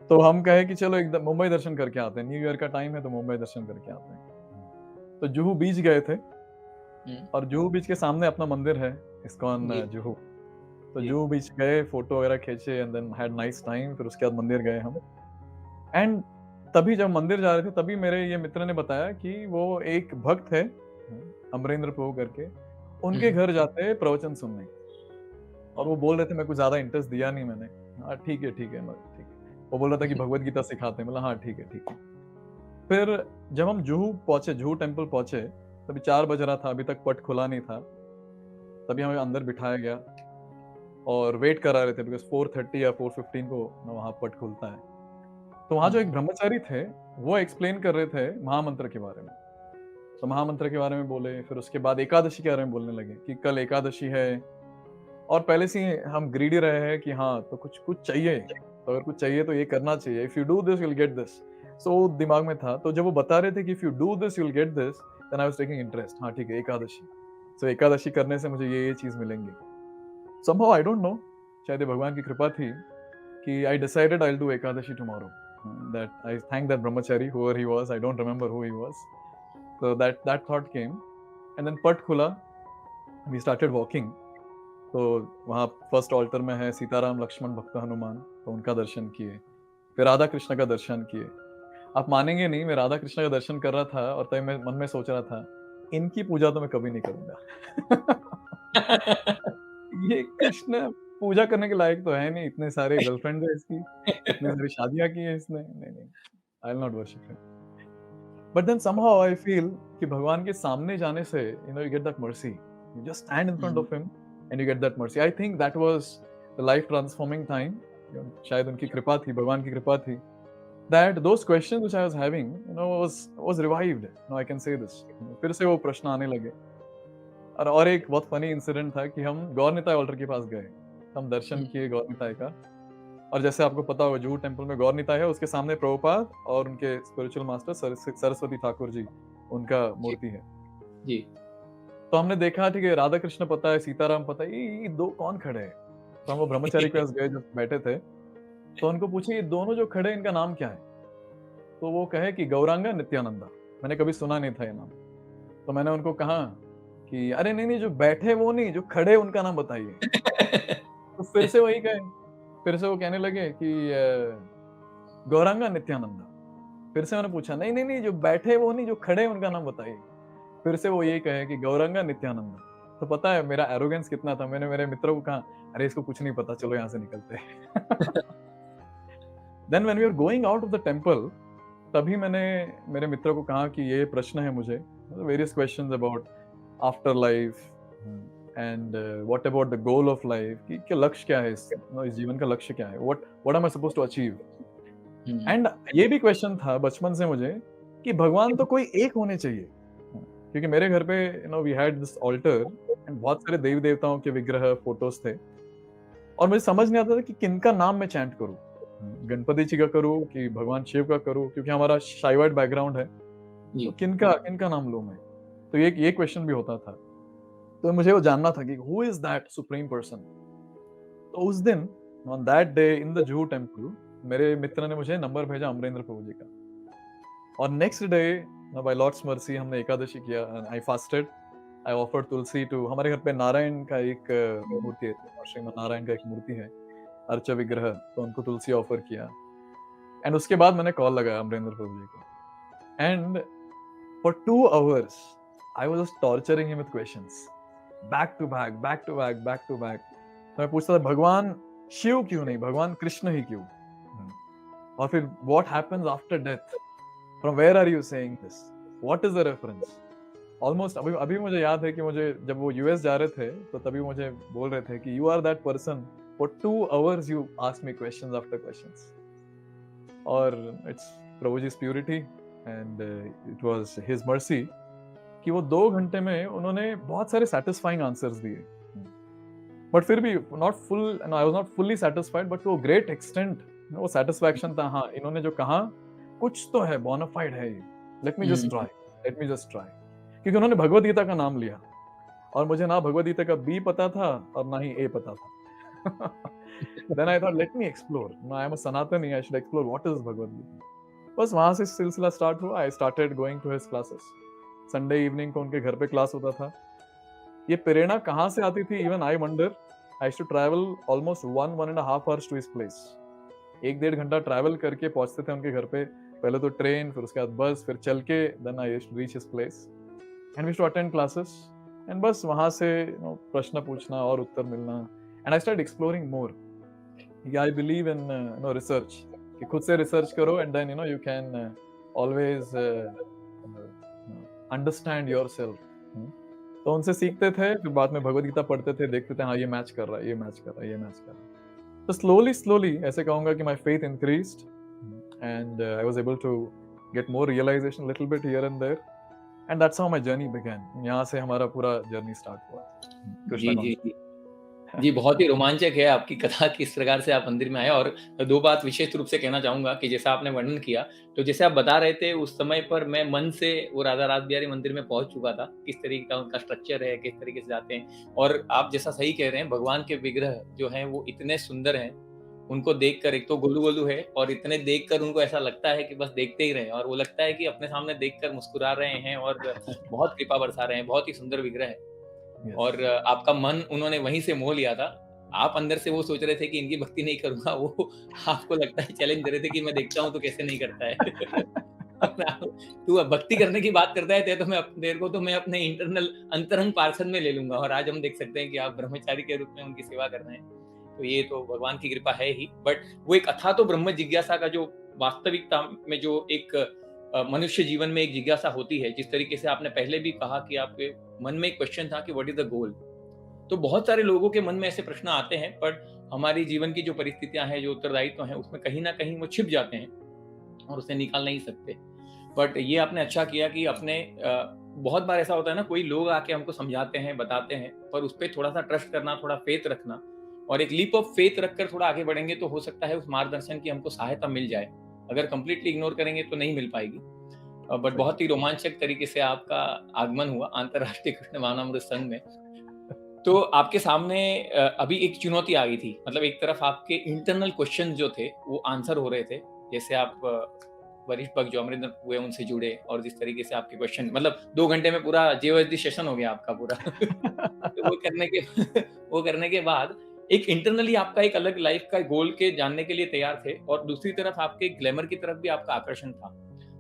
तो हम कहे कि चलो एकदम मुंबई दर्शन करके आते हैं, न्यू ईयर का टाइम है तो मुंबई दर्शन करके आते हैं। तो जुहू बीच गए थे, और जुहू बीच के सामने अपना मंदिर है, इस्कॉन जुहू। तो जुहू बीच गए, फोटो वगैरह खींचे, and then had nice time. फिर उसके बाद मंदिर गए हम। एंड तभी जब मंदिर जा रहे थे, तभी मेरे ये मित्र ने बताया कि वो एक भक्त है, अमरेंद्र प्रभु करके, उनके घर जाते हैं प्रवचन सुनने। और वो बोल रहे थे, मैं कुछ ज्यादा इंटरेस्ट दिया नहीं मैंने। हाँ ठीक है ठीक है ठीक है। वो बोल रहा था कि भगवत गीता सिखाते हैं। मतलब हाँ ठीक है ठीक है। फिर जब हम जुहू पहुंचे, जुहू टेम्पल पहुंचे, तभी 4 बज रहा था, अभी तक पट खुला नहीं था। तभी हमें अंदर बिठाया गया और वेट करा रहे थे, बिकॉज 4:30 या 4:15 को वहाँ पट खुलता है। तो वहाँ जो एक ब्रह्मचारी थे, वो एक्सप्लेन कर रहे थे महामंत्र के बारे में। तो महामंत्र के बारे में बोले, फिर उसके बाद एकादशी के बारे में बोलने लगे कि कल एकादशी है, और पहले से ही हम ग्रीडी रहे हैं कि हाँ, तो कुछ कुछ चाहिए, तो अगर कुछ चाहिए तो ये करना चाहिए, if you do this you will get this. So दिमाग में था। तो जब वो बता रहे थे कि if you do this you will get this, then I was taking interest. हाँ ठीक है, एकादशी, सो एकादशी करने से मुझे ये चीज मिलेंगी। somehow I don't know, शायद ये भगवान की कृपा थी कि I decided I'll do Ekadashi tomorrow. That I thank that brahmachari, whoever he was, I don't remember who he was. So that thought came, and then पट खुला, we started walking. तो वहाँ फर्स्ट ऑल्टर में है सीताराम लक्ष्मण भक्त हनुमान, तो उनका दर्शन किए। फिर राधा कृष्ण का दर्शन किए। आप मानेंगे नहीं, मैं राधा कृष्ण का दर्शन कर रहा था, और तभी मैं मन में सोच रहा था, इनकी पूजा तो मैं कभी नहीं करूंगा। ये कृष्ण पूजा करने के लायक तो है नहीं, इतने सारे गर्लफ्रेंड है इसकी, इतनी सारी शादियां की है इसने, नहीं नहीं, I will not worship him. But then somehow I feel कि भगवान के सामने जाने से you get that mercy, you just stand in front of him and you get that mercy. I think that was the life transforming time. शायद उनकी कृपा थी, भगवान की कृपा थी, that those questions which I was having, was revived. I can say this. फिर से वो प्रश्न आने लगे। और एक बहुत फनी इंसिडेंट था कि हम गौरनिताय ऑल्टर के पास गए, हम दर्शन किए गौरनिताय का। और जैसे आपको पता होगा, जुहू टेम्पल में गौरनिताय है, उसके सामने प्रभुपाद और उनके स्पिरिचुअल मास्टर सरस्वती ठाकुर जी, उनका मूर्ति है जी। तो हमने देखा, ठीक है, राधा कृष्ण पता है, सीताराम पता है, ये दो कौन खड़े हैं। तो हम वो ब्रह्मचारी के पास गए, जब बैठे थे, तो उनको पूछे, ये दोनों जो खड़े हैं, इनका नाम क्या है। तो वो कहे कि गौरांगा नित्यानंदा। मैंने कभी सुना नहीं था ये नाम। तो मैंने उनको कहा कि अरे नहीं नहीं, जो बैठे वो नहीं, जो खड़े उनका नाम बताइए। तो फिर से वही कहे, फिर से वो कहने लगे कि गौरांगा नित्यानंदा। फिर से मैंने पूछा, नहीं नहीं नहीं, जो बैठे वो नहीं, जो खड़े उनका नाम बताइए। फिर से वो यही कहे कि गौरांगा नित्यानंदा। तो पता है मेरा एरोगेंस कितना था, मैंने मेरे मित्रों को कहा, अरे इसको कुछ नहीं पता, चलो यहाँ से निकलते हैं। Then when we are going out of the temple, तभी मैंने मेरे मित्रों को कहा कि ये प्रश्न है मुझे, various questions about after life and what about the goal of life, कि क्या लक्ष्य क्या है, इस जीवन का लक्ष्य क्या है, what am I supposed to achieve. And ये भी क्वेश्चन था बचपन से मुझे कि भगवान तो कोई एक होने चाहिए, क्योंकि मेरे घर पे we had this altar and बहुत सारे देवी देवताओं के विग्रह, फोटोज थे, और मुझे समझ नहीं आता था कि किनका नाम मैं चैंट करूं, गणपति जी का करूं कि भगवान शिव का करूं, क्योंकि हमारा शाइवाइट बैकग्राउंड है, तो किनका नाम लूं मैं। तो ये क्वेश्चन भी होता था। तो मुझे वो जानना था कि who is that supreme person. तो उस दिन, on that day in the Juhu temple, मेरे मित्र ने मुझे नंबर भेजा अमरेंद्र प्रभु जी का, और next day by Lord's mercy हमने एकादशी किया, I fasted, I offered tulsi to, हमारे घर पे नारायण का एक मूर्ति है, श्रीमद नारायण का एक मूर्ति है, अर्चा विग्रह, तो उनको तुलसी ऑफर किया। एंड उसके बाद मैंने कॉल लगाया अमरेंद्र प्रभु जी को, and for 2 hours I was just torturing him with questions, back to back. तो मैं पूछता था, भगवान शिव क्यों नहीं, भगवान कृष्ण ही क्यों, और फिर what happens after death, from where are you saying this, what is the reference. Almost अभी मुझे याद है कि मुझे जब वो यूएस जा रहे थे, तो तभी मुझे बोल रहे थे कि you are that person, for 2 hours you ask me questions after questions. और it's Prabhuji's purity and it was his mercy कि वो 2 घंटे में उन्होंने बहुत सारे सैटिस्फाइंग आंसर्स दिए। बट फिर भी not full, I was not fully satisfied, but to a great extent वो सैटिस्फैक्शन था। हाँ, इन्होंने जो कहा कुछ तो है, बोनाफाइड है ये। Let me just try, let me just try. क्योंकि उन्होंने भगवद गीता का नाम लिया और मुझे ना भगवद गीता का बी पता था और ना ही ए पता था। Then I thought let me explore, I am a Sanatani, I should explore what is Bhagavad Gita. बस वहां से सिलसिला स्टार्ट हुआ। I started going to his classes. Sunday evening को उनके घर पे क्लास होता था। ये प्रेरणा कहाँ से आती थी, even I wonder. I too travel almost 1.5 hours to his place. 1-1.5 घंटा ट्रैवल करके पहुंचते थे उनके घर पे। पहले तो ट्रेन, फिर उसके बाद बस, फिर चल के then I used to reach his place and we to attend classes. And बस वहां से प्रश्न पूछना और उत्तर मिलना। And I start exploring more. I believe in research, कि खुद से रिसर्च करो and then you can always understand yourself. तो उनसे सीखते थे, फिर बाद में भगवद गीता पढ़ते थे, देखते थे हाँ ये मैच कर रहा है, ये मैच कर रहा है, ये मैच कर रहा है। तो स्लोली ऐसे कहूंगा कि my faith increased and I was able to get more realization little bit here and there and that's how my journey began. यहाँ से हमारा पूरा जर्नी स्टार्ट हुआ जी, कृष्णा जी, कॉन्शियस। जी। जी, बहुत ही रोमांचक है आपकी कथा, किस प्रकार से आप मंदिर में आए। और 2 बात विशेष रूप से कहना चाहूँगा कि जैसा आपने वर्णन किया, तो जैसे आप बता रहे थे उस समय पर मैं मन से वो राधा रासबिहारी मंदिर में पहुँच चुका था। किस तरीके का उनका स्ट्रक्चर है, किस तरीके से जाते हैं। और आप जैसा सही कह रहे हैं, भगवान के विग्रह जो हैं वो इतने सुंदर हैं, उनको देखकर एक तो गोलू-गोलू है और इतने देखकर उनको ऐसा लगता है कि बस देखते ही रहें, और वो लगता है कि अपने सामने देखकर मुस्कुरा रहे हैं और बहुत कृपा बरसा रहे हैं। बहुत ही सुंदर विग्रह है। यस, और आपका मन उन्होंने वहीं से मोह लिया था। आप अंदर से वो सोच रहे थे कि इनकी भक्ति नहीं करूँगा, वो आपको लगता है चैलेंज दे रहे थे कि मैं देखता हूँ तो कैसे नहीं करता है। तू अब भक्ति करने की बात करता है, तो मैं तेरे को तो मैं अपने इंटरनल अंतरंग पार्षद में ले लूँगा। और आज हम देख सकते हैं कि आप ब्रह्मचारी के रूप में उनकी सेवा कर रहे हैं। तो ये तो भगवान की कृपा है ही। बट वो एक अथाह तो ब्रह्म जिज्ञासा का जो वास्तविकता में जो एक मनुष्य जीवन में एक जिज्ञासा होती है, जिस तरीके से आपने पहले भी कहा कि आपके मन में एक क्वेश्चन था कि व्हाट इज द गोल। तो बहुत सारे लोगों के मन में ऐसे प्रश्न आते हैं, पर हमारी जीवन की जो परिस्थितियां हैं, जो उत्तरदायित्व हैं, उसमें कहीं ना कहीं वो छिप जाते हैं और उसे निकाल नहीं सकते। बट ये आपने अच्छा किया कि अपने बहुत बार ऐसा होता है ना, कोई लोग आके हमको समझाते हैं, बताते हैं, पर उस पर थोड़ा सा ट्रस्ट करना, थोड़ा फेथ रखना, और एक लीप ऑफ फेथ रखकर थोड़ा आगे बढ़ेंगे तो हो सकता है उस मार्गदर्शन की हमको सहायता मिल जाए। अगर कंप्लीटली इग्नोर करेंगे तो नहीं मिल पाएगी। बट सही। बहुत ही रोमांचक तरीके से आपका आगमन हुआ अंतर्राष्ट्रीय कृष्ण भावनामृत संघ में। तो आपके सामने अभी एक चुनौती आ गई थी। मतलब एक तरफ आपके इंटरनल क्वेश्चन जो थे वो आंसर हो रहे थे। जैसे आप वरिष्ठ भक्त जो अमरिंदर हुए उनसे जुड़े, और जिस तरीके से आपके क्वेश्चन, मतलब 2 घंटे में पूरा जेओएसडी सेशन हो गया आपका पूरा। तो वो करने के वो करने के बाद एक इंटरनली आपका एक अलग लाइफ का गोल के जानने के लिए तैयार थे, और दूसरी तरफ आपके ग्लैमर की तरफ भी आपका आकर्षण था।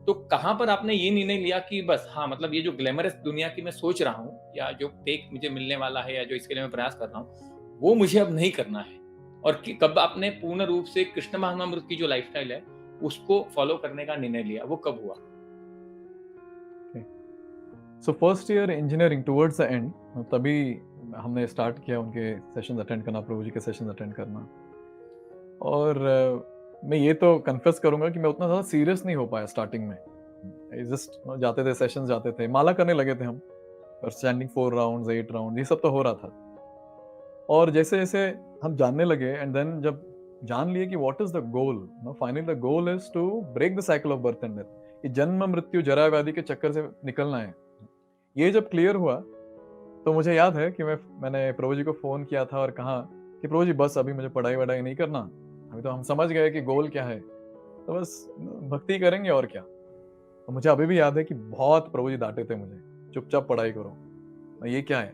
तो कहाँ पर आपने ये निर्णय लिया कि बस हाँ, मतलब ये जो ग्लैमरस दुनिया की मैं सोच रहा हूँ, या जो टेक मुझे मिलने वाला है, या जो इसके लिए मैं प्रयास कर रहा हूँ, वो मुझे अब नहीं करना है। और कब आपने पूर्ण रूप से कृष्ण भावनामृत की जो लाइफस्टाइल है उसको फॉलो करने का निर्णय लिया, वो कब हुआ? So first year engineering towards the end, तभी हमने स्टार्ट किया उनके सेशंस अटेंड करना, प्रभु जी के सेशंस अटेंड करना। और मैं ये तो कन्फेस करूंगा कि मैं उतना ज़्यादा सीरियस नहीं हो पाया स्टार्टिंग में। जस्ट जाते थे, सेशंस जाते थे, माला करने लगे थे हम, और स्टैंडिंग 4 राउंड्स 8 राउंड ये सब तो हो रहा था। और जैसे जैसे हम जानने लगे एंड देन जब जान लिए कि what is the goal, finally the goal is to break the cycle of birth and death. ये जन्म मृत्यु जरा व्याधि के चक्कर से निकलना है। ये जब क्लियर हुआ तो मुझे याद है कि मैंने प्रभु जी को फोन किया था और कहा कि प्रभु जी बस अभी मुझे पढ़ाई वढ़ाई नहीं करना, अभी तो हम समझ गए कि गोल क्या है, तो बस भक्ति करेंगे और क्या। तो मुझे अभी भी याद है कि बहुत प्रभु जी डांटे थे मुझे, चुपचाप पढ़ाई करो। ये क्या है,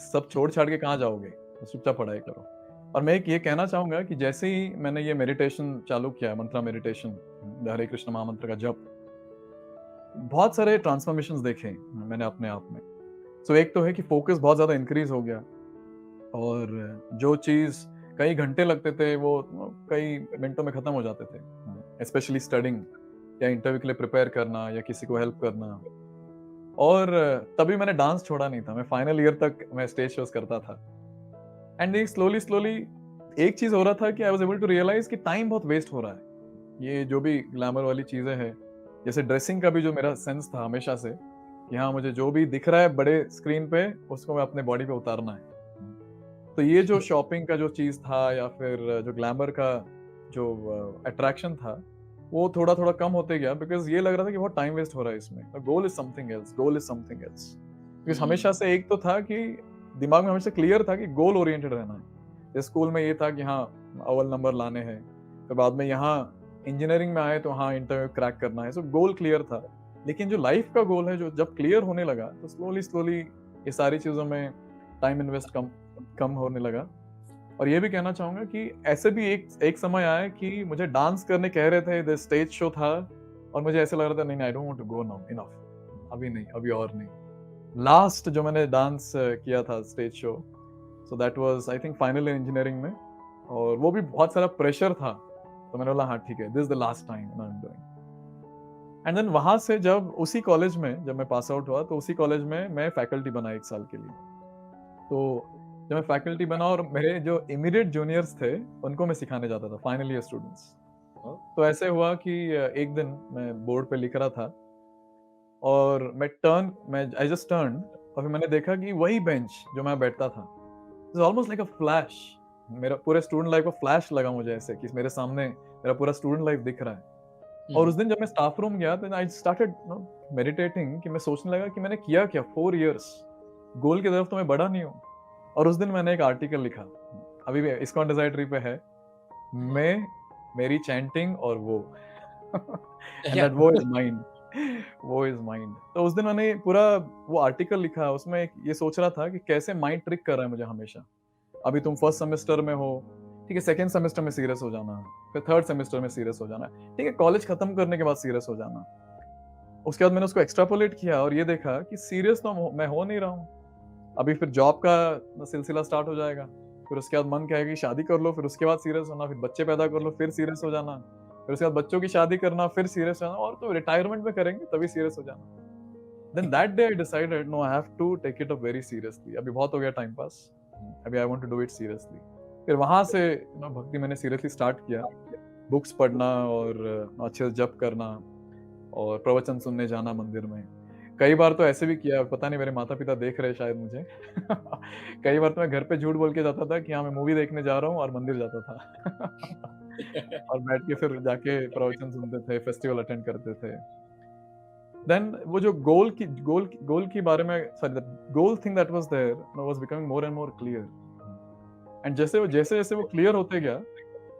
सब छोड़ छाड़ के कहाँ जाओगे, तो चुपचाप पढ़ाई करो। और मैं एक ये कहना चाहूंगा कि जैसे ही मैंने ये मेडिटेशन चालू किया, मंत्रा मेडिटेशन, हरे कृष्ण महामंत्र का जप, बहुत सारे ट्रांसफॉर्मेशंस देखे मैंने अपने आप में। सो एक तो है कि फोकस बहुत ज्यादा इंक्रीज हो गया, और जो चीज कई घंटे लगते थे वो कई मिनटों में खत्म हो जाते थे। स्पेशली स्टडिंग या इंटरव्यू के लिए प्रिपेयर करना या किसी को हेल्प करना। और तभी मैंने डांस छोड़ा नहीं था, मैं फाइनल ईयर तक मैं स्टेज शोज करता था। एंड एक स्लोली स्लोली एक चीज हो रहा था कि I was able to realize कि टाइम बहुत वेस्ट हो रहा है। ये जो भी ग्लैमर वाली चीजें हैं, जैसे ड्रेसिंग का भी जो मेरा सेंस था हमेशा से कि हाँ, मुझे जो भी दिख रहा है बड़े स्क्रीन पे उसको मैं अपने बॉडी पे उतारना है। तो ये जो शॉपिंग का जो चीज़ था या फिर जो ग्लैमर का जो अट्रैक्शन था, वो थोड़ा-थोड़ा कम होते गया बिकॉज़ ये लग रहा था कि बहुत टाइम वेस्ट हो रहा है इसमें। Goal is something else, goal is something else. Because हमेशा से एक तो था कि दिमाग में हमेशा क्लियर था कि गोल ओरिएंटेड रहना है। जैसे स्कूल में ये था कि हाँ, अव्वल नंबर लाने हैं, फिर बाद में यहाँ इंजीनियरिंग में आए तो हाँ, इंटरव्यू क्रैक करना है। सो गोल क्लियर था। लेकिन जो लाइफ़ का गोल है, जो जब क्लियर होने लगा, तो स्लोली-स्लोली ये सारी चीज़ों में टाइम इन्वेस्ट कम कम होने लगा। और ये भी कहना चाहूँगा कि ऐसे भी एक एक समय आया कि मुझे डांस करने कह रहे थे, द स्टेज शो था और मुझे ऐसा लग रहा था नहीं, नहीं I don't want to go now, enough, अभी नहीं, अभी और नहीं। लास्ट जो मैंने डांस किया था stage show, so that was I think final in engineering में और वो भी बहुत सारा प्रेशर था। तो मैंने बोला हाँ ठीक है, this is the last time I am doing. And then वहाँ से जब उसी कॉलेज में जब मैं पास आउट हुआ तो उसी कॉलेज में मैं फैकल्टी बना 1 साल के लिए। तो जब मैं फैकल्टी बना और मेरे जो इमीडिएट जूनियर्स थे, उनको मैं सिखाने जाता था, फाइनल ईयर स्टूडेंट्स। तो ऐसे हुआ कि एक दिन मैं बोर्ड पे लिख रहा था और मैं आई जस्ट टर्न्ड और फिर मैंने देखा कि वही बेंच जो मैं बैठता था, it's almost like a flash. मेरा पूरे स्टूडेंट लाइफ का फ्लैश लगा मुझे ऐसे कि मेरे सामने मेरा पूरा स्टूडेंट लाइफ दिख रहा है। और उस दिन जब मैं स्टाफ रूम गया देन आई स्टार्टेड मेडिटेटिंग कि मैं सोचने लगा कि मैंने किया क्या 4 इयर्स, गोल की तरफ तो मैं बढ़ा नहीं हूँ। और उस दिन मैंने एक आर्टिकल लिखा, अभी भी इस्कॉन डिजाइटरी पे है, मैं, मेरी चैंटिंग और वो एंड दैट वो इज माइंड, वो इज माइंड। तो उस दिन मैंने पूरा वो आर्टिकल लिखा, उसमें ये सोच रहा था कि कैसे माइंड ट्रिक कर रहा है मुझे हमेशा। अभी तुम फर्स्ट सेमेस्टर में हो, ठीक है, सेकंड सेमेस्टर में सीरियस हो जाना, फिर थर्ड सेमेस्टर में सीरियस हो जाना, ठीक है, कॉलेज खत्म करने के बाद सीरियस हो जाना। उसके बाद मैंने उसको एक्स्ट्रापोलेट किया और ये देखा कि सीरियस तो मैं हो नहीं रहा हूँ। अभी फिर जॉब का सिलसिला स्टार्ट हो जाएगा, फिर उसके बाद मन कहेगा कि शादी कर लो, फिर उसके बाद सीरियस होना, फिर बच्चे पैदा कर लो, फिर सीरियस हो जाना, फिर उसके बाद बच्चों की शादी करना, फिर सीरियस होना, और तो रिटायरमेंट में करेंगे तभी सीरियस हो जाना। Then that day I decided no, I have to take it up very seriously. अभी बहुत हो गया टाइम पास, अभी I want to do it seriously. फिर वहां से भक्ति मैंने सीरियसली स्टार्ट किया, बुक्स पढ़ना और अच्छे से जप करना और प्रवचन सुनने जाना मंदिर में। कई बार तो ऐसे भी किया, पता नहीं मेरे माता-पिता देख रहे हैं शायद मुझे। कई बार तो मैं घर पे झूठ बोल के जाता था कि हाँ, मैं मूवी देखने जा रहा हूँ और मंदिर जाता था। और बैठ के फिर जाके प्रवचन सुनते थे, फेस्टिवल अटेंड करते थे। देन वो जो गोल की बारे में, sorry, the goal thing that was there was becoming more and more clear. And जैसे-जैसे वो क्लियर होते गया,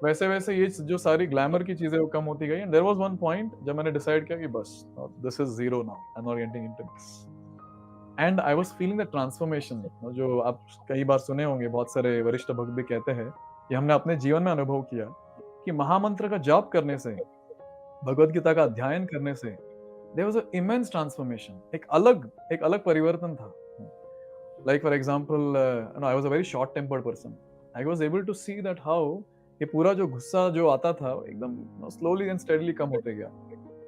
वैसे-वैसे ये जो सारी ग्लैमर की चीज़ें वो कम होती गई। And there was one point जब मैंने डिसाइड किया कि बस this is zero now, I am not getting into this. And I was feeling the transformation, जो आप कई बार सुने होंगे, बहुत सारे वरिष्ठ भक्त भी कहते हैं कि हमने अपने जीवन में अनुभव किया कि महामंत्र का जाप करने से, भगवद गीता का अध्ययन करने से there was a immense transformation, एक अलग परिवर्तन था। Like for example, I was a very short tempered person. I was able to see that how ये पूरा जो गुस्सा जो आता था एकदम स्लोली एंड स्टेडीली कम होते गया।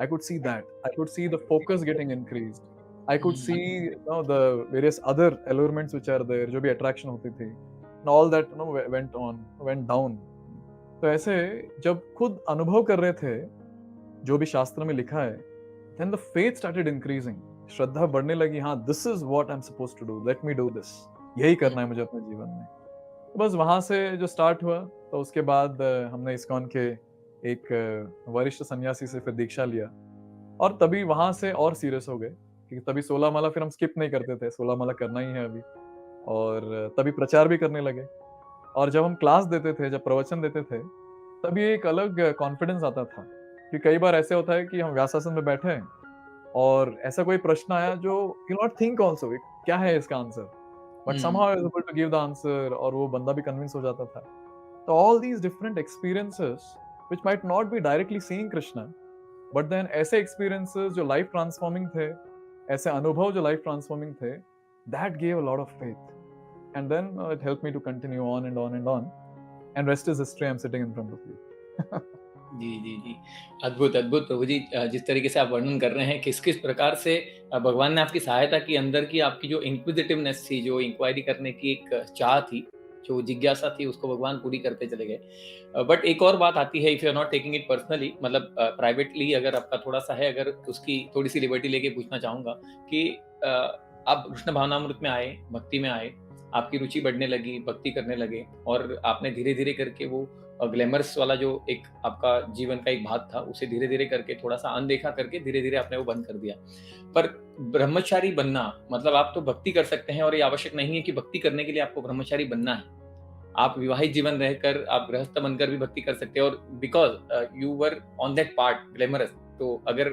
I could see that, I could see the focus getting increased, I could see the various other elements which are there, जो भी अट्रैक्शन होती थी, ऑल दैट वेंट डाउन। तो ऐसे जब खुद अनुभव कर रहे थे जो भी शास्त्र में लिखा है, then the faith started increasing, श्रद्धा बढ़ने लगी, हाँ this is what I am supposed to do, let me do this, यही करना है मुझे अपने जीवन में। तो बस वहां से जो स्टार्ट हुआ, तो उसके बाद हमने इस्कॉन के एक वरिष्ठ सन्यासी से फिर दीक्षा लिया और तभी वहां से और सीरियस हो गए, क्योंकि तभी 16 माला फिर हम स्किप नहीं करते थे, 16 माला करना ही है अभी। और तभी प्रचार भी करने लगे। और जब हम क्लास देते थे, जब प्रवचन देते थे, तभी एक अलग कॉन्फिडेंस आता था। कि कई बार ऐसे होता है कि हम व्यासासन में बैठे हैं और ऐसा कोई प्रश्न आया जो यू नॉट थिंक आल्सो क्या है इसका answer, but somehow I was able to give the answer और वो बंदा भी कन्विंस हो जाता था। तो all these different experiences which might not be directly seeing Krishna, but then ऐसे एक्सपीरियंसेस जो लाइफ ट्रांसफॉर्मिंग थे, ऐसे अनुभव जो लाइफ ट्रांसफॉर्मिंग थे, that gave a lot of faith and then it helped me to continue on and on and on, and rest is history, I am sitting in front of you. जी, जी, जी। अद्भुत, अद्भुत प्रभु जी, जिस तरीके से आप वर्णन कर रहे हैं किस-किस प्रकार से भगवान ने आपकी सहायता की, अंदर की आपकी जो इन्क्विजिटिवनेस थी, जो इंक्वायरी करने की एक चाह थी, जो जिज्ञासा थी उसको भगवान पूरी करते चले गए। बट एक और बात आती है, if you are not taking it personally, मतलब प्राइवेटली अगर आपका थोड़ा-सा है, अगर उसकी थोड़ी-सी लिबर्टी लेके पूछना चाहूँगा कि आप कृष्ण भावनामृत में आए, भक्ति में आए, आपकी रुचि बढ़ने लगी, भक्ति करने लगे और आपने धीरे-धीरे करके वो ग्लैमरस वाला जो एक आपका जीवन का एक भाग था, उसे धीरे-धीरे करके थोड़ा-सा अनदेखा करके धीरे-धीरे आपने वो बंद कर दिया। पर ब्रह्मचारी बनना मतलब आप तो भक्ति कर सकते हैं और ये आवश्यक नहीं है कि भक्ति करने के लिए आपको ब्रह्मचारी बनना है। आप विवाहित जीवन रहकर, आप गृहस्थ बनकर भी भक्ति कर सकते हैं और because you were on that part glamorous, तो अगर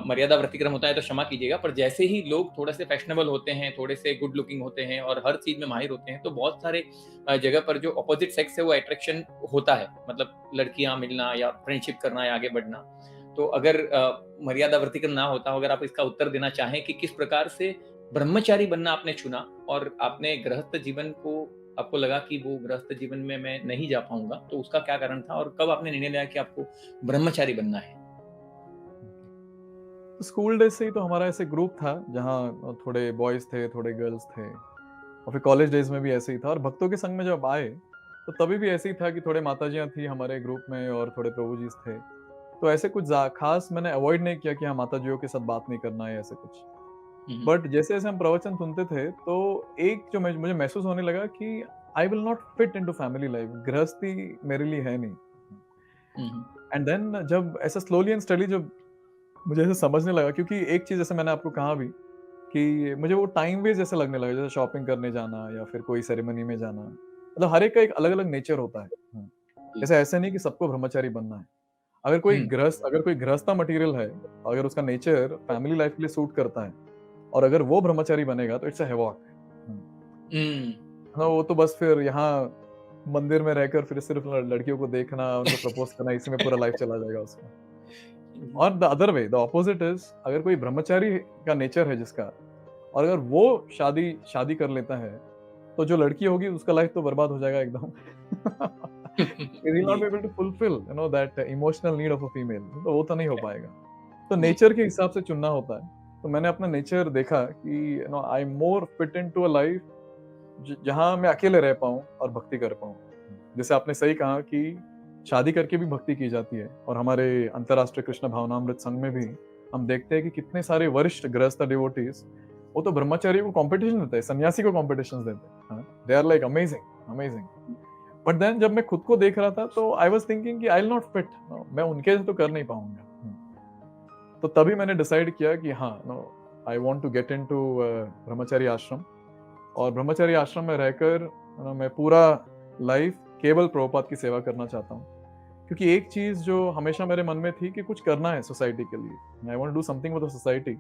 मर्यादा व्यतिक्रम होता है तो क्षमा कीजिएगा, पर जैसे ही लोग थोड़े से फैशनेबल होते हैं, थोड़े से गुड लुकिंग होते हैं और हर चीज़ में माहिर होते हैं, तो बहुत सारे जगह पर जो अपोज़िट सेक्स है वो अट्रैक्शन होता है। मतलब लड़कियाँ मिलना या फ्रेंडशिप करना या आगे बढ़ना। तो अगर मर्यादा व्यतिक्रम ना होता हो, अगर आप इसका उत्तर देना चाहें कि किस प्रकार से ब्रह्मचारी बनना आपने चुना और आपने गृहस्थ जीवन को, आपको लगा कि वो गृहस्थ जीवन में मैं नहीं जा पाऊँगा, तो उसका क्या कारण था और कब आपने निर्णय लिया कि आपको ब्रह्मचारी बनना है? तो स्कूल डेज से ही तो हमारा ऐसे ग्रुप था जहाँ थोड़े बॉयज़ थे, थोड़े गर्ल्स थे और फिर कॉलेज डेज़ में भी ऐसे ही था और भक्तों के संग में जब आए, तो तभी भी ऐसे ही था कि थोड़े माताजियाँ थी हमारे ग्रुप में और थोड़े प्रभुजीज़ थे। तो ऐसे कुछ ख़ास मैंने अवॉइड नहीं किया कि हाँ, माताजियों के साथ बात नहीं करना है, ऐसा कुछ। हुँ, हुँ। बट जैसे-जैसे हम प्रवचन सुनते थे, तो एक जो मुझे महसूस होने लगा कि आई will not fit into family life, गृहस्थी मेरे लिए है नहीं। हुँ, हुँ। एंड देन जब ऐसा स्लोली एंड स्टडीली जब मुझे ऐसे समझने लगा, क्योंकि एक चीज़ जैसे मैंने आपको कहा भी कि मुझे वो टाइम वेस्ट जैसे लगने लगा, जैसे शॉपिंग करने जाना या फिर कोई सेरेमनी में जाना। मतलब हर एक का एक अलग-अलग नेचर होता है। जी। जैसे ऐसा नहीं कि सबको ब्रह्मचारी बनना है। हुँ, अगर कोई गृहस्था मटेरियल है, अगर उसका नेचर फैमिली लाइफ के लिए सूट करता है और अगर वो ब्रह्मचारी बनेगा तो इट्स अ हैवॉक। हुँ। हाँ, वो तो बस फिर यहाँ मंदिर में रहकर फिर सिर्फ लड़कियों को देखना, उनको प्रपोज़ करना, इसी में पूरा लाइफ चला जाएगा उसका। जी। और the other way, the opposite is, अगर कोई ब्रह्मचारी का नेचर है जिसका, और अगर वो शादी शादी कर लेता है, तो जो लड़की होगी उसका लाइफ तो बर्बाद हो जाएगा एकदम। ही विल नॉट जी। Be able to fulfil that emotional need of a female, तो वो तो नहीं हो पाएगा। तो जी। नेचर के हिसाब से चुनना होता है। तो मैंने अपना नेचर देखा कि I am more fit into a life जहाँ मैं अकेले रह पाऊँ और भक्ति कर पाऊँ। जैसे आपने सही कहा कि शादी करके भी भक्ति की जाती है और हमारे अंतर्राष्ट्रीय कृष्ण भावनामृत संघ में भी हम देखते हैं कि कितने सारे वरिष्ठ गृहस्थ डिवोटीज, वो तो ब्रह्मचारी को कंपटीशन देते हैं, सन्यासी को कॉम्पिटिशन देते हैं। They are like amazing amazing. But then जब मैं खुद को देख रहा था तो आई वाज थिंकिंग कि आई विल नॉट फिट, मैं उनके जैसे तो कर नहीं पाऊंगा। तो तभी मैंने डिसाइड किया कि हाँ, no, I want to get into brahmachari ashram. और ब्रह्मचारी आश्रम में रहकर मैं पूरा लाइफ केवल प्रभुपाद की सेवा करना चाहता हूँ। क्योंकि एक चीज जो हमेशा मेरे मन में थी कि कुछ करना है सोसाइटी के लिए, I want to do something with the society.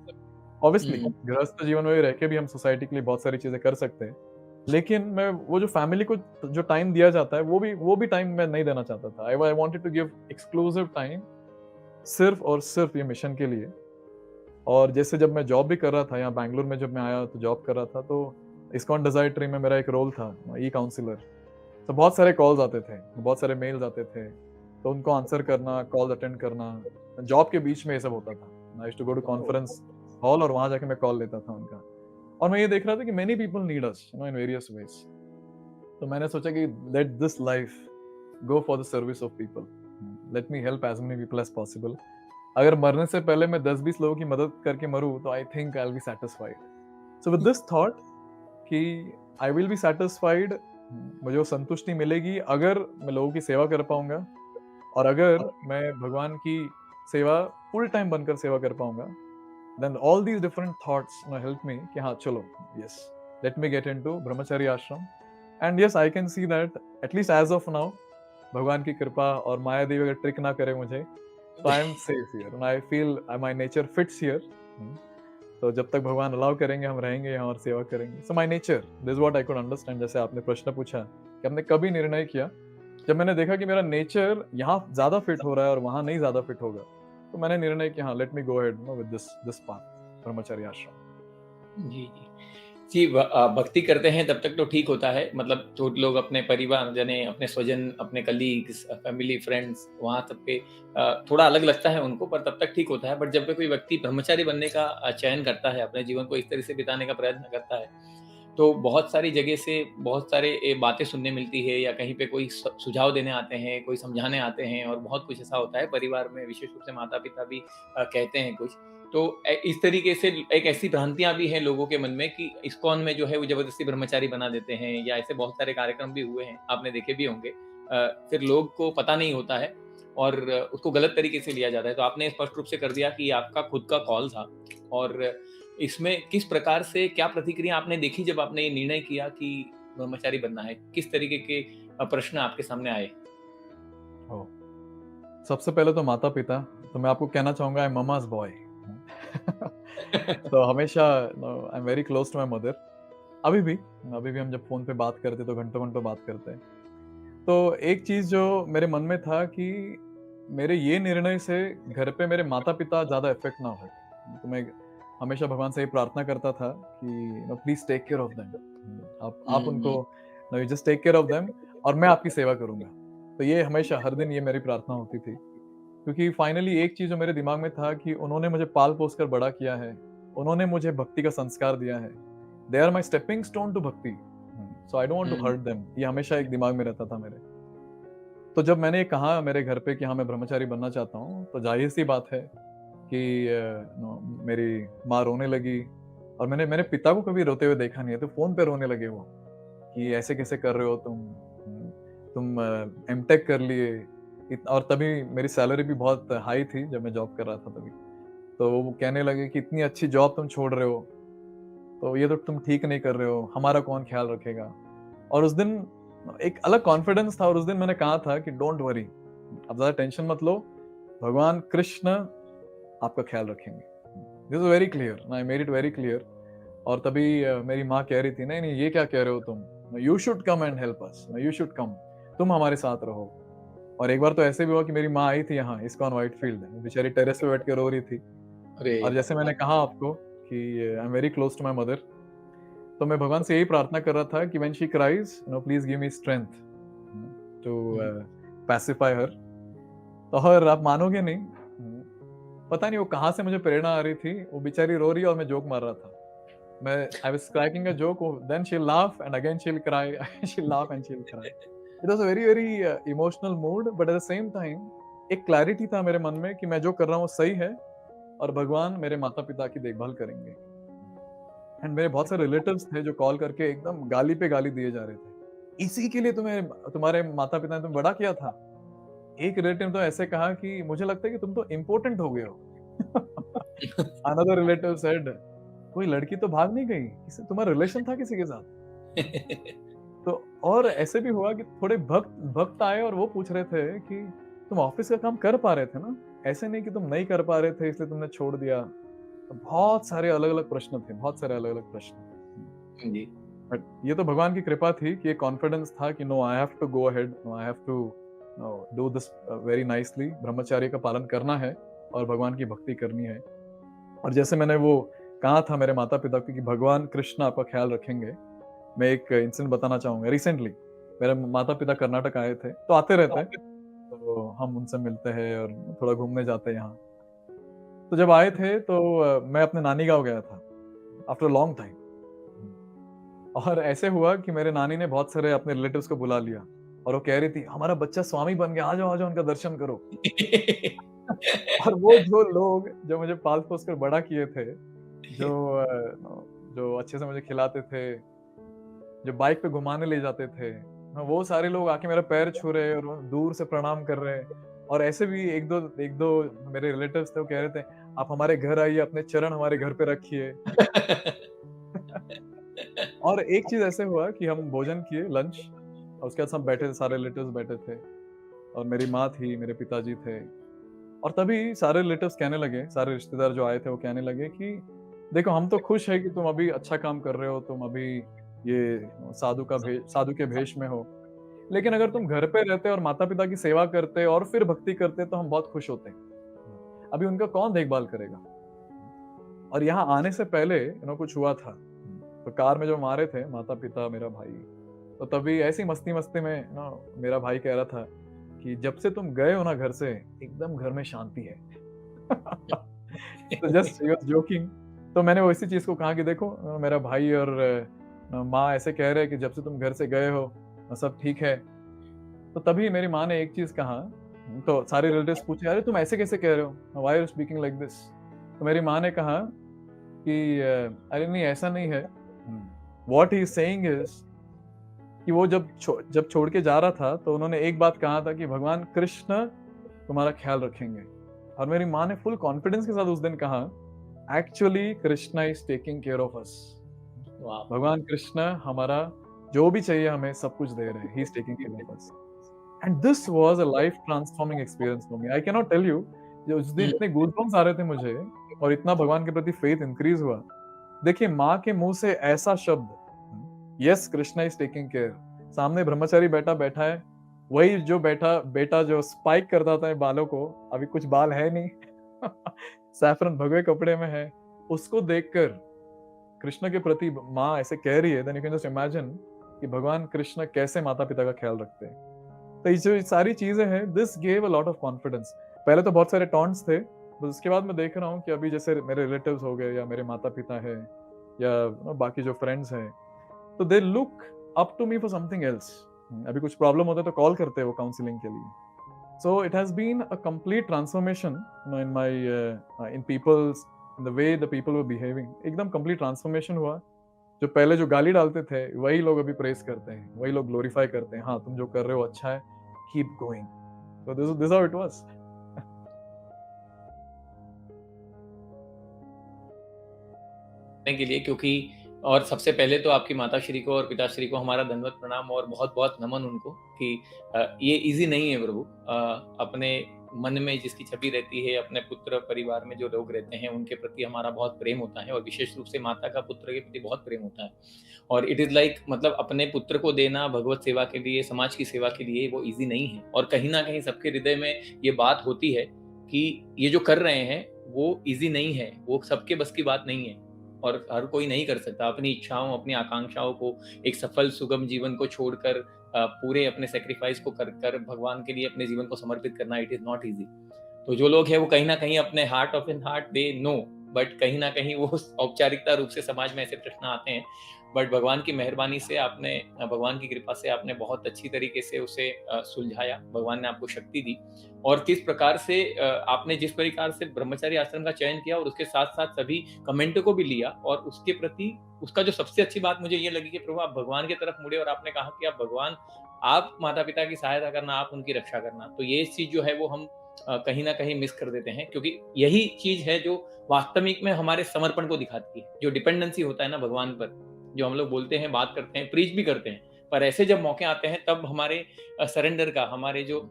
Obviously hmm, गृहस्थ जीवन में रह के भी हम सोसाइटी के लिए बहुत सारी चीजें कर सकते हैं, लेकिन मैं वो जो फैमिली को जो टाइम दिया जाता है वो भी टाइम मैं नहीं देना चाहता था। I wanted to give exclusive time सिर्फ और सिर्फ ये मिशन के लिए। और जैसे जब मैं जॉब भी कर रहा था यहाँ बैंगलोर में, जब मैं आया तो जॉब कर रहा था, तो इस्कॉन डिजायर ट्री में मेरा एक रोल था, ई काउंसलर। तो बहुत सारे कॉल्स आते थे, बहुत सारे मेल्स आते थे, तो उनको आंसर करना, कॉल अटेंड करना, जॉब के बीच में ये सब होता था। I used to go to conference hall और वहां जाके मैं कॉल लेता था उनका। और मैं ये देख रहा था कि many people need us in various ways. तो मैंने सोचा कि let this life go for the service of people, let me help as many people as possible. अगर मरने से पहले मैं 10-20 लोगों की मदद करके मरूं तो I think I will be satisfied. So with this thought कि आई विल बी सैटिस्फाइड, मुझे वो संतुष्टि मिलेगी अगर मैं लोगों की सेवा कर पाऊंगा और अगर मैं भगवान की सेवा फुल टाइम बनकर सेवा कर पाऊंगा, then all these different thoughts help me कि हाँ चलो, yes, let me get into brahmachari ashram. And yes, I can see that at least as of now, भगवान की कृपा और माया देवी अगर ट्रिक ना करे मुझे, तो I am safe here and I feel my nature fits here. तो जब तक भगवान अलाउ करेंगे हम रहेंगे यहाँ और सेवा करेंगे। So my nature, this is what I could understand. जैसे आपने प्रश्न पूछा कि हमने कभी निर्णय किया, जब मैंने देखा कि मेरा नेचर यहाँ ज्यादा फिट हो रहा है और वहां नहीं ज्यादा फिट होगा, तो मैंने निर्णय किया हाँ, let me go ahead with this path, ब्रह्मचर्य आश्रम। जी, जी। जी, भक्ति करते हैं तब तक तो ठीक होता है, मतलब जो लोग अपने परिवार जने, अपने स्वजन, अपने कलीग्स, फैमिली, फ्रेंड्स, वहाँ तब पे थोड़ा अलग लगता है उनको, पर तब तक ठीक होता है। बट जब भी कोई व्यक्ति ब्रह्मचारी बनने का चयन करता है, अपने जीवन को इस तरह से बिताने का प्रयत्न करता है, तो बहुत सारी जगह से बहुत सारे बातें सुनने मिलती है या कहीं पे कोई सुझाव देने आते हैं, कोई समझाने आते हैं और बहुत कुछ ऐसा होता है परिवार में, विशेष रूप से माता-पिता भी कहते हैं कुछ। तो इस तरीके से एक ऐसी भ्रांतियाँ भी हैं लोगों के मन में कि इस्कॉन में जो है वो ज़बरदस्ती ब्रह्मचारी बना देते हैं या ऐसे बहुत सारे कार्यक्रम भी हुए हैं, आपने देखे भी होंगे। फिर लोग को पता नहीं होता है और उसको गलत तरीके से लिया जाता है। तो आपने स्पष्ट रूप से कर दिया कि ये आपका खुद का कॉल था और इसमें किस प्रकार से क्या प्रतिक्रिया आपने देखी जब आपने ये निर्णय किया कि ब्रह्मचारी बनना है? किस तरीके के प्रश्न आपके सामने आए? ओह! सबसे पहले तो माता-पिता, तो मैं आपको कहना चाहूँगा आई एम ममाज़ बॉय। तो हमेशा I am very close to my mother. अभी भी अभी भी हम जब फ़ोन पे बात करते हैं तो घंटों-घंटों बात करते हैं। तो एक चीज़ जो मेरे मन में था कि मेरे ये निर्णय से घर पे मेरे माता-पिता ज़्यादा इफ़ेक्ट ना हो। तो मैं हमेशा भगवान से ये प्रार्थना करता था कि please take care of them. आप उनको hmm, you just take care of them और मैं आपकी सेवा करूँगा। तो ये हमेशा हर दिन ये मेरी प्रार्थना होती थी। क्योंकि फाइनली एक चीज़ जो मेरे दिमाग में था कि उन्होंने मुझे पाल-पोस कर बड़ा किया है। उन्होंने मुझे भक्ति का संस्कार दिया है। They are my stepping stone to bhakti. So I don't want to hmm, hurt them. ये हमेशा एक दिमाग में रहता था मेरे। तो जब मैंने ये कहा मेरे घर पे कि हाँ, मैं ब्रह्मचारी बनना चाहता हूँ, तो ज़ाहिर-सी बात है कि मेरी माँ रोने लगी और मैंने मेरे पिता को कभी रोते हुए देखा नहीं है, तो फ़ोन पे रोने लगे वो कि ऐसे कैसे कर रहे हो तुम? तुम एमटेक कर लिए और तभी मेरी सैलरी भी बहुत हाई थी जब मैं जॉब कर रहा था तभी। तो वो कहने लगे कि इतनी अच्छी जॉब तुम छोड़ रहे हो, तो ये तो तुम ठीक नहीं कर रहे हो, हमारा कौन ख्याल रखेगा? और उस दिन एक अलग कॉन्फिडेंस था और उस दिन मैंने कहा था कि डोंट वरी, अब ज़्यादा टेंशन मत लो, भगवान कृष्ण आपका ख्याल रखेंगे। This is very clear, I made it very clear. और तभी मेरी माँ कह रही थी, "नहीं-नहीं, ये क्या कह रहे हो तुम? You should come and help us, you should come, तुम हमारे साथ रहो।" और एक बार तो ऐसे भी हुआ कि मेरी माँ आई थी यहाँ इस्कॉन व्हाइटफील्ड, बेचारी टेरेस पे बैठ के रो रही थी। अरे! और जैसे मैंने कहा आपको कि I am very close to my mother, तो मैं भगवान से यही प्रार्थना कर रहा था कि when she cries, please give me strength to hmm, pacify her. और आप मानोगे नहीं, पता नहीं वो कहाँ से मुझे प्रेरणा आ रही थी, वो बेचारी रो रही है और मैं जोक मार रहा था। मैं I was cracking a joke, then she will laugh and again she will cry, she will laugh and she will cry. It was a very very emotional mood, but at the same time एक clarity था मेरे मन में कि मैं जो कर रहा हूँ वो सही है और भगवान मेरे माता-पिता की देखभाल करेंगे। एंड मेरे बहुत सारे रिलेटिव्स थे जो कॉल करके एकदम गाली पे गाली दिए जा रहे थे। इसी के लिए तुम्हें तुम्हारे माता-पिता ने तुम्हें बड़ा किया था। एक रिलेटिव तो ऐसे कहा कि मुझे लगता है कि तुम तो इम्पोर्टेंट हो गए हो। अनदर रिलेटिव सेड, कोई लड़की तो भाग नहीं गई? किसी तुम्हारा रिलेशन था किसी के साथ? तो और ऐसे भी हुआ कि थोड़े भक्त भक्त आए और वो पूछ रहे थे कि तुम ऑफिस का काम कर पा रहे थे ना? ऐसे नहीं कि तुम नहीं कर पा रहे थे इसलिए तुमने छोड़ दिया। तो बहुत सारे अलग-अलग प्रश्न थे, बहुत सारे अलग-अलग प्रश्न। जी, बट ये तो भगवान की कृपा थी कि एक कॉन्फिडेंस था कि no I have to go ahead, no I have to do this very nicely, ब्रह्मचर्य का पालन करना है और भगवान की भक्ति करनी है। और जैसे मैंने वो कहा था मेरे माता-पिता को कि भगवान कृष्ण आपका ख्याल रखेंगे। मैं एक इंसिडेंट बताना चाहूँगा। रिसेंटली मेरे माता-पिता कर्नाटक आए थे, तो आते रहते हैं, तो हम उनसे मिलते हैं और थोड़ा घूमने जाते हैं यहाँ। तो जब आए थे तो मैं अपने नानी गाँव गया था, आफ्टर अ लॉन्ग टाइम। और ऐसे हुआ कि मेरे नानी ने बहुत सारे अपने रिलेटिव्स को बुला लिया और वो कह रही थी, "हमारा बच्चा स्वामी बन गया, आ जाओ उनका दर्शन करो।" और वो जो लोग जो मुझे पाल-पोस कर बड़ा किए थे, जो जो अच्छे से मुझे खिलाते थे, जो बाइक पे घुमाने ले जाते थे, वो सारे लोग आके मेरा पैर छू रहे और वो दूर से प्रणाम कर रहे हैं। और ऐसे भी 1-2 मेरे रिलेटिव्स थे, वो कह रहे थे, "आप हमारे घर आइए, अपने चरण हमारे घर पे रखिए।" और एक चीज़ ऐसे हुआ कि हम भोजन किए, लंच, और उसके बाद सब बैठे थे, सारे रिलेटिव्स बैठे थे और मेरी माँ थी, मेरे पिताजी थे। और तभी सारे रिलेटिव्स कहने लगे, सारे रिश्तेदार जो आए थे वो कहने लगे कि देखो, हम तो खुश हैं कि तुम अभी अच्छा काम कर रहे हो, तुम अभी ये साधु के भेष में हो। लेकिन अगर तुम घर पे रहते और माता-पिता की सेवा करते और फिर भक्ति करते तो हम बहुत खुश होते। अभी उनका कौन देखभाल करेगा? और यहाँ आने से पहले कुछ हुआ था। तो कार में जो हम आ रहे थे माता-पिता, मेरा भाई, तो तभी ऐसी मस्ती-मस्ती में मेरा भाई कह रहा था कि जब से तुम गए हो ना घर से, एकदम घर में शांति है। तो जस्ट ही वाज़ जोकिंग। तो मैंने वो इसी चीज़ को कहा कि देखो, मेरा भाई और माँ ऐसे कह रहे हैं कि जब से तुम घर से गए हो सब ठीक है। तो तभी मेरी माँ ने एक चीज़ कहा, तो सारे रिलेटिव्स पूछे, "अरे तुम ऐसे कैसे कह रहे हो? Why are you speaking like this?" तो मेरी माँ ने कहा कि अरे नहीं ऐसा नहीं है। What he is saying is कि वो जब छोड़ के जा रहा था तो उन्होंने एक बात कहा था कि भगवान कृष्ण तुम्हारा ख्याल रखेंगे। और मेरी माँ ने फुल कॉन्फिडेंस के साथ उस दिन कहा, actually Krishna is taking care of अस। वाह! भगवान कृष्ण हमारा जो भी चाहिए हमें सब कुछ दे रहे हैं। He is taking care of us. And this was a life transforming experience for me. I can not tell you, जो उस दिन हुँ, इतने गूज़बम्प्स आ रहे थे मुझे और इतना भगवान के प्रति फेथ इंक्रीज़ हुआ। देखिए माँ के मुँह से ऐसा शब्द, yes Krishna is taking care, सामने ब्रह्मचारी बैठा है, वही जो बेटा जो स्पाइक करता था बालों को, अभी कुछ बाल है नहीं सैफरन भगवे कपड़े में है, उसको देखकर कृष्ण के प्रति माँ ऐसे कह रही है, then you can just imagine कि भगवान कृष्ण कैसे माता-पिता का ख्याल रखते हैं। तो ये जो सारी चीज़ें हैं, this gave a lot of confidence. पहले तो बहुत सारे टॉन्ट्स थे, बट उसके बाद मैं देख रहा हूँ कि अभी जैसे मेरे रिलेटिव्स हो गए या मेरे माता-पिता हैं या बाकी जो फ्रेंड्स हैं, तो they look up to me for something else. अभी कुछ प्रॉब्लम होता है तो कॉल करते हैं वो काउंसलिंग के लिए। So it has been a complete transformation, in my in people's in the way the people were behaving. एकदम complete transformation हुआ। जो पहले जो गाली डालते थे वही लोग अभी प्रेस करते हैं, वही लोग ग्लोरीफाई करते हैं, हाँ तुम जो कर रहे हो अच्छा है, keep going. So this how it was. के लिए क्योंकि और सबसे पहले तो आपकी माताश्री को और पिताश्री को हमारा दंडवत प्रणाम और बहुत-बहुत नमन उनको कि ये ईज़ी नहीं है प्रभु। अपने मन में जिसकी छवि रहती है, अपने पुत्र परिवार में जो लोग रहते हैं, उनके प्रति हमारा बहुत प्रेम होता है और विशेष रूप से माता का पुत्र के प्रति बहुत प्रेम होता है। और इट इज़ लाइक मतलब अपने पुत्र को देना भगवत सेवा के लिए, समाज की सेवा के लिए वो ईज़ी नहीं है। और कहीं न कहीं सबके हृदय में ये बात होती है कि ये जो कर रहे हैं, वो ईज़ी नहीं है, वो सबके बस की बात नहीं है। और हर कोई नहीं कर सकता अपनी इच्छाओं, अपनी आकांक्षाओं को एक सफल सुगम जीवन को छोड़कर पूरे अपने सैक्रिफाइस को कर कर भगवान के लिए अपने जीवन को समर्पित करना इट इज़ नॉट ईज़ी। तो जो लोग हैं वो कहीं न कहीं अपने heart of in heart they know, but कहीं न कहीं वो औपचारिकता रूप से समाज में ऐसे प्रश्न आते हैं। बट भगवान की मेहरबानी से आपने भगवान की कृपा से आपने बहुत अच्छी तरीके से उसे सुलझाया। भगवान ने आपको शक्ति दी और किस प्रकार से आपने जिस प्रकार से ब्रह्मचारी आश्रम का चयन किया और उसके साथ-साथ सभी कमेंट को भी लिया और उसके प्रति उसका जो सबसे अच्छी बात मुझे ये लगी कि प्रभु आप भगवान की तरफ मुड़े और आपने कहा कि आप भगवान, आप माता-पिता की सहायता करना, आप उनकी रक्षा करना। तो ये चीज़ जो है वो हम कहीं न कहीं मिस कर देते हैं क्योंकि यही चीज़ है जो वास्तविक में हमारे समर्पण को दिखाती है। जो डिपेंडेंसी होता है ना भगवान पर, जो हम लोग बोलते हैं, बात करते हैं, प्रीच भी करते हैं, पर ऐसे जब मौके आते हैं तब हमारे सरेंडर का, हमारे जो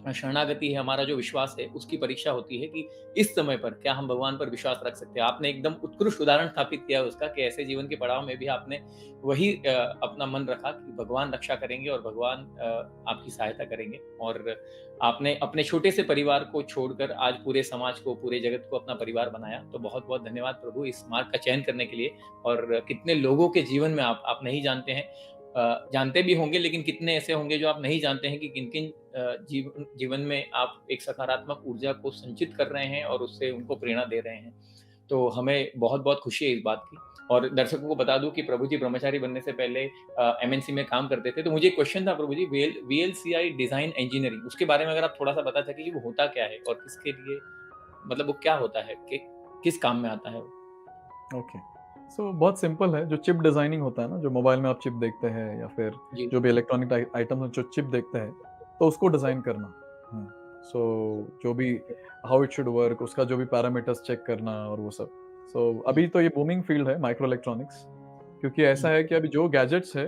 शरणागति है, हमारा जो विश्वास है, उसकी परीक्षा होती है कि इस समय पर क्या हम भगवान पर विश्वास रख सकते हैं। आपने एकदम उत्कृष्ट उदाहरण स्थापित किया उसका कि ऐसे जीवन के पड़ाव में भी आपने वही अपना मन रखा कि भगवान रक्षा करेंगे और भगवान आपकी सहायता करेंगे और आपने अपने छोटे से परिवार को छोड़कर आज पूरे समाज को, पूरे जगत को अपना परिवार बनाया। तो बहुत-बहुत धन्यवाद प्रभु इस मार्ग का चयन करने के लिए और कितने लोगों के जीवन में आप नहीं जानते हैं, जानते भी होंगे लेकिन कितने ऐसे होंगे जो आप नहीं जानते हैं कि किन-किन जीवन में आप एक सकारात्मक ऊर्जा को संचित कर रहे हैं और उससे उनको प्रेरणा दे रहे हैं। तो हमें बहुत-बहुत खुशी है इस बात की और दर्शकों को बता दूँ कि प्रभु जी ब्रह्मचारी बनने से पहले एमएनसी में काम करते थे। तो मुझे एक क्वेश्चन था प्रभु जी वीएलसीआई डिज़ाइन इंजीनियरिंग उसके बारे में अगर आप थोड़ा-सा बता सकें कि वो होता क्या है और किसके लिए मतलब वो क्या होता है? कि किस काम में आता है वो? ओके। सो बहुत सिंपल है, जो चिप डिज़ाइनिंग होता है ना, जो मोबाइल में आप चिप देखते हैं या फिर जी। जो भी इलेक्ट्रॉनिक आइटम में जो चिप देखते हैं, तो उसको डिज़ाइन करना। सो जो भी हाउ इट शुड वर्क, उसका जो भी पैरामीटर्स चेक करना और वो सब। सो हुँ, अभी तो ये बूमिंग फील्ड है माइक्रो इलेक्ट्रॉनिक्स, क्योंकि ऐसा हुँ, है कि अभी जो गैजेट्स है,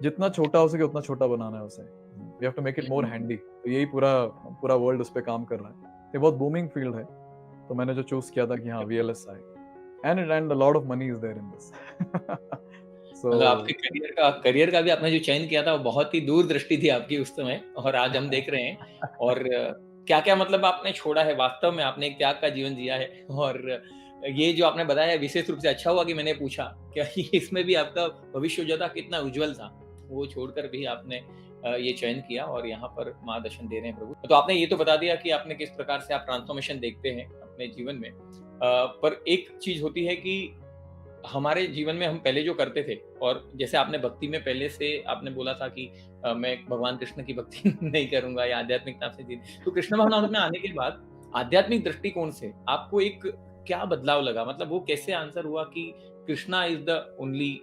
जितना छोटा हो सके उतना छोटा बनाना है उसे। We have to make it more hmm. Handy. तो यही पूरा पूरा वर्ल्ड उस पे काम कर रहा है। ये बहुत बूमिंग फील्ड है, तो मैंने जो चूज़ किया था कि हाँ, VLSI. And a lot of money is there in this. So मतलब आपके करियर का भी आपने जो चयन किया था वो बहुत ही दूरदृष्टि थी आपकी उस समय और आज हम देख रहे हैं और क्या-क्या मतलब आपने छोड़ा है वास्तव में आपने एक त्याग का जीवन जिया है और ये जो आपने बताया विशेष रूप से अच्छा हुआ कि मैंने पूछा क्या इसमें भी आपका भविष्य जो था कितना उज्जवल था। वो छोड़कर भी आपने ये चयन किया और यहाँ पर मार्गदर्शन दे रहे हैं प्रभु। तो आपने ये तो बता दिया कि आपने किस प्रकार से आप ट्रांसफॉर्मेशन देखते हैं अपने जीवन में। पर एक चीज़ होती है कि हमारे जीवन में हम पहले जो करते थे, और जैसे आपने भक्ति में पहले से आपने बोला था कि मैं भगवान कृष्ण की भक्ति नहीं करूँगा या आध्यात्मिकता से जी, तो कृष्ण भावनामृत में आने के बाद आध्यात्मिक दृष्टिकोण से आपको एक क्या बदलाव लगा? मतलब वो कैसे आंसर हुआ कि Krishna is the only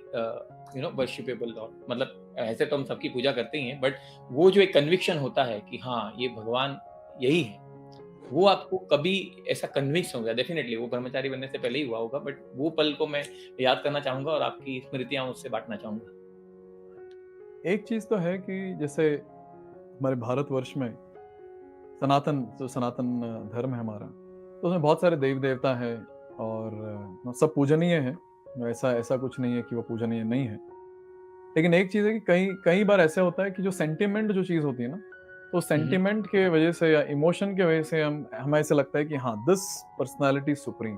worshipable Lord? मतलब ऐसे तो हम सबकी पूजा करते ही हैं, बट वो जो एक कन्विक्शन होता है कि हाँ, ये भगवान यही है, वो आपको कभी ऐसा कन्विंस हो गया? डेफिनिटली वो ब्रह्मचारी बनने से पहले ही हुआ होगा, बट वो पल को मैं याद करना चाहूँगा और आपकी स्मृतियाँ उससे बाँटना चाहूँगा। एक चीज़ तो है कि जैसे हमारे भारतवर्ष में सनातन धर्म है हमारा, तो उसमें बहुत सारे देव-देवता हैं और सब पूजनीय हैं। ऐसा ऐसा कुछ नहीं है कि वो पूजनीय नहीं है। लेकिन एक चीज़ है कि कई कई बार ऐसा होता है कि जो सेंटिमेंट जो चीज़ होती है ना, तो हुँ, हुँ। सेंटिमेंट के वजह से या इमोशन की वजह से हमें ऐसा लगता है कि हाँ, दिस पर्सनैलिटी सुप्रीम।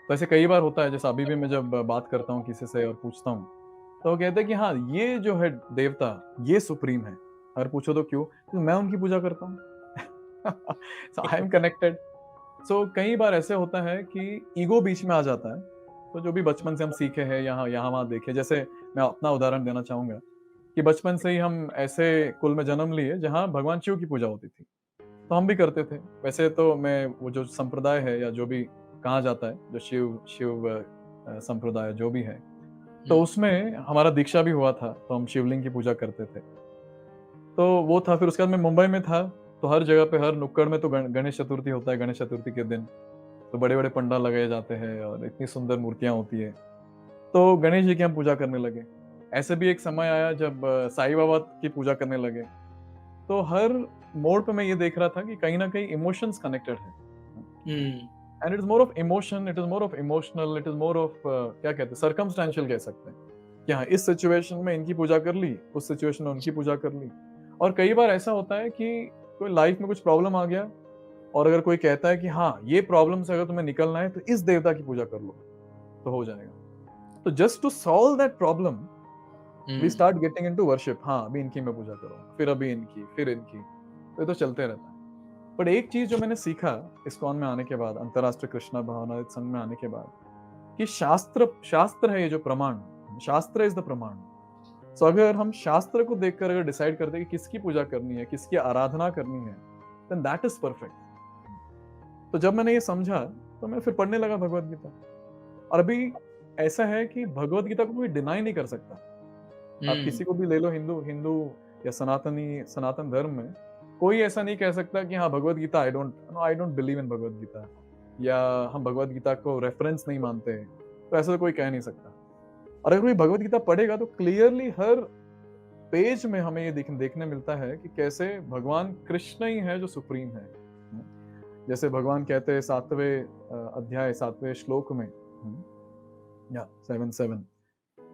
तो ऐसे कई बार होता है, जैसे अभी भी मैं जब बात करता हूँ किसी से और पूछता हूँ, तो वो कहते हैं कि हाँ, ये जो है देवता, ये सुप्रीम है। अगर पूछो तो क्यों? तो मैं उनकी पूजा करता हूँ। सो आई एम कनेक्टेड। सो कई बार ऐसे होता है कि ईगो बीच में आ जाता है। तो जो भी बचपन से हम सीखे हैं, यहाँ यहाँ वहाँ देखे, जैसे मैं अपना उदाहरण देना चाहूँगा कि बचपन से ही हम ऐसे कुल में जन्म लिए जहाँ भगवान शिव की पूजा होती थी। तो हम भी करते थे। वैसे तो मैं वो जो संप्रदाय है या जो भी कहा जाता है, जो शिव शिव संप्रदाय जो भी है, तो हुँ, उसमें हमारा दीक्षा भी हुआ था, तो हम शिवलिंग की पूजा करते थे। तो वो था, फिर उसके बाद मैं मुंबई में था, तो हर जगह पे हर नुक्कड़ में तो गणेश चतुर्थी होता है, गणेश चतुर्थी के दिन, तो बड़े-बड़े पंडाल लगाए जाते हैं और इतनी सुंदर मूर्तियाँ होती है। तो गणेश जी की हम पूजा करने लगे। ऐसे भी एक समय आया जब साईं बाबा की पूजा करने लगे। तो हर मोड़ पे मैं ये देख रहा था कि कहीं न कहीं इमोशंस कनेक्टेड है। Hmm, and it is more of emotion, it is more of emotional, it is more of क्या कहते हैं, सर्कमस्टेंशियल कह सकते हैं। कि हाँ, इस सिचुएशन में इनकी पूजा कर ली, उस सिचुएशन में उनकी पूजा कर ली। और कई बार ऐसा होता है कि कोई लाइफ में कुछ प्रॉब्लम आ गया और अगर कोई कहता है कि हाँ, ये प्रॉब्लम से अगर तुम्हें निकलना है तो इस देवता की पूजा कर लो, तो हो जाएगा। तो just to solve that problem we hmm, start getting into worship. हाँ, अभी इनकी मैं पूजा करूँगा, फिर अभी इनकी, फिर इनकी। तो ये तो चलते रहता है। बट एक चीज़ जो मैंने सीखा इस्कॉन में आने के बाद, अंतर्राष्ट्रीय कृष्णा भावनामृत संघ में आने के बाद, कि शास्त्र शास्त्र है ये जो प्रमाण, शास्त्र इज़ द प्रमाण। सो अगर हम शास्त्र को देखकर अगर डिसाइड करते हैं कि किसकी पूजा करनी है, किसकी आराधना करनी है, देन दैट इज़ परफेक्ट। तो जब मैंने ये समझा, तो मैं फिर पढ़ने लगा भगवद गीता। और अभी ऐसा है कि भगवद गीता को कोई डिनाई नहीं कर सकता। आप हुँ, किसी को भी ले लो, हिंदू हिंदू या सनातन धर्म में, कोई ऐसा नहीं कह सकता कि हाँ, Bhagavad Gita I don't believe in Bhagavad Gita, या हम भगवद गीता को रेफरेंस नहीं मानते। तो ऐसा तो कोई कह नहीं सकता। और अगर कोई भगवद गीता पढ़ेगा तो क्लियरली हर पेज में हमें ये देखने मिलता है कि कैसे भगवान कृष्ण ही है जो सुप्रीम है। जैसे भगवान कहते हैं 7वें अध्याय 7वें श्लोक में, या 7:7,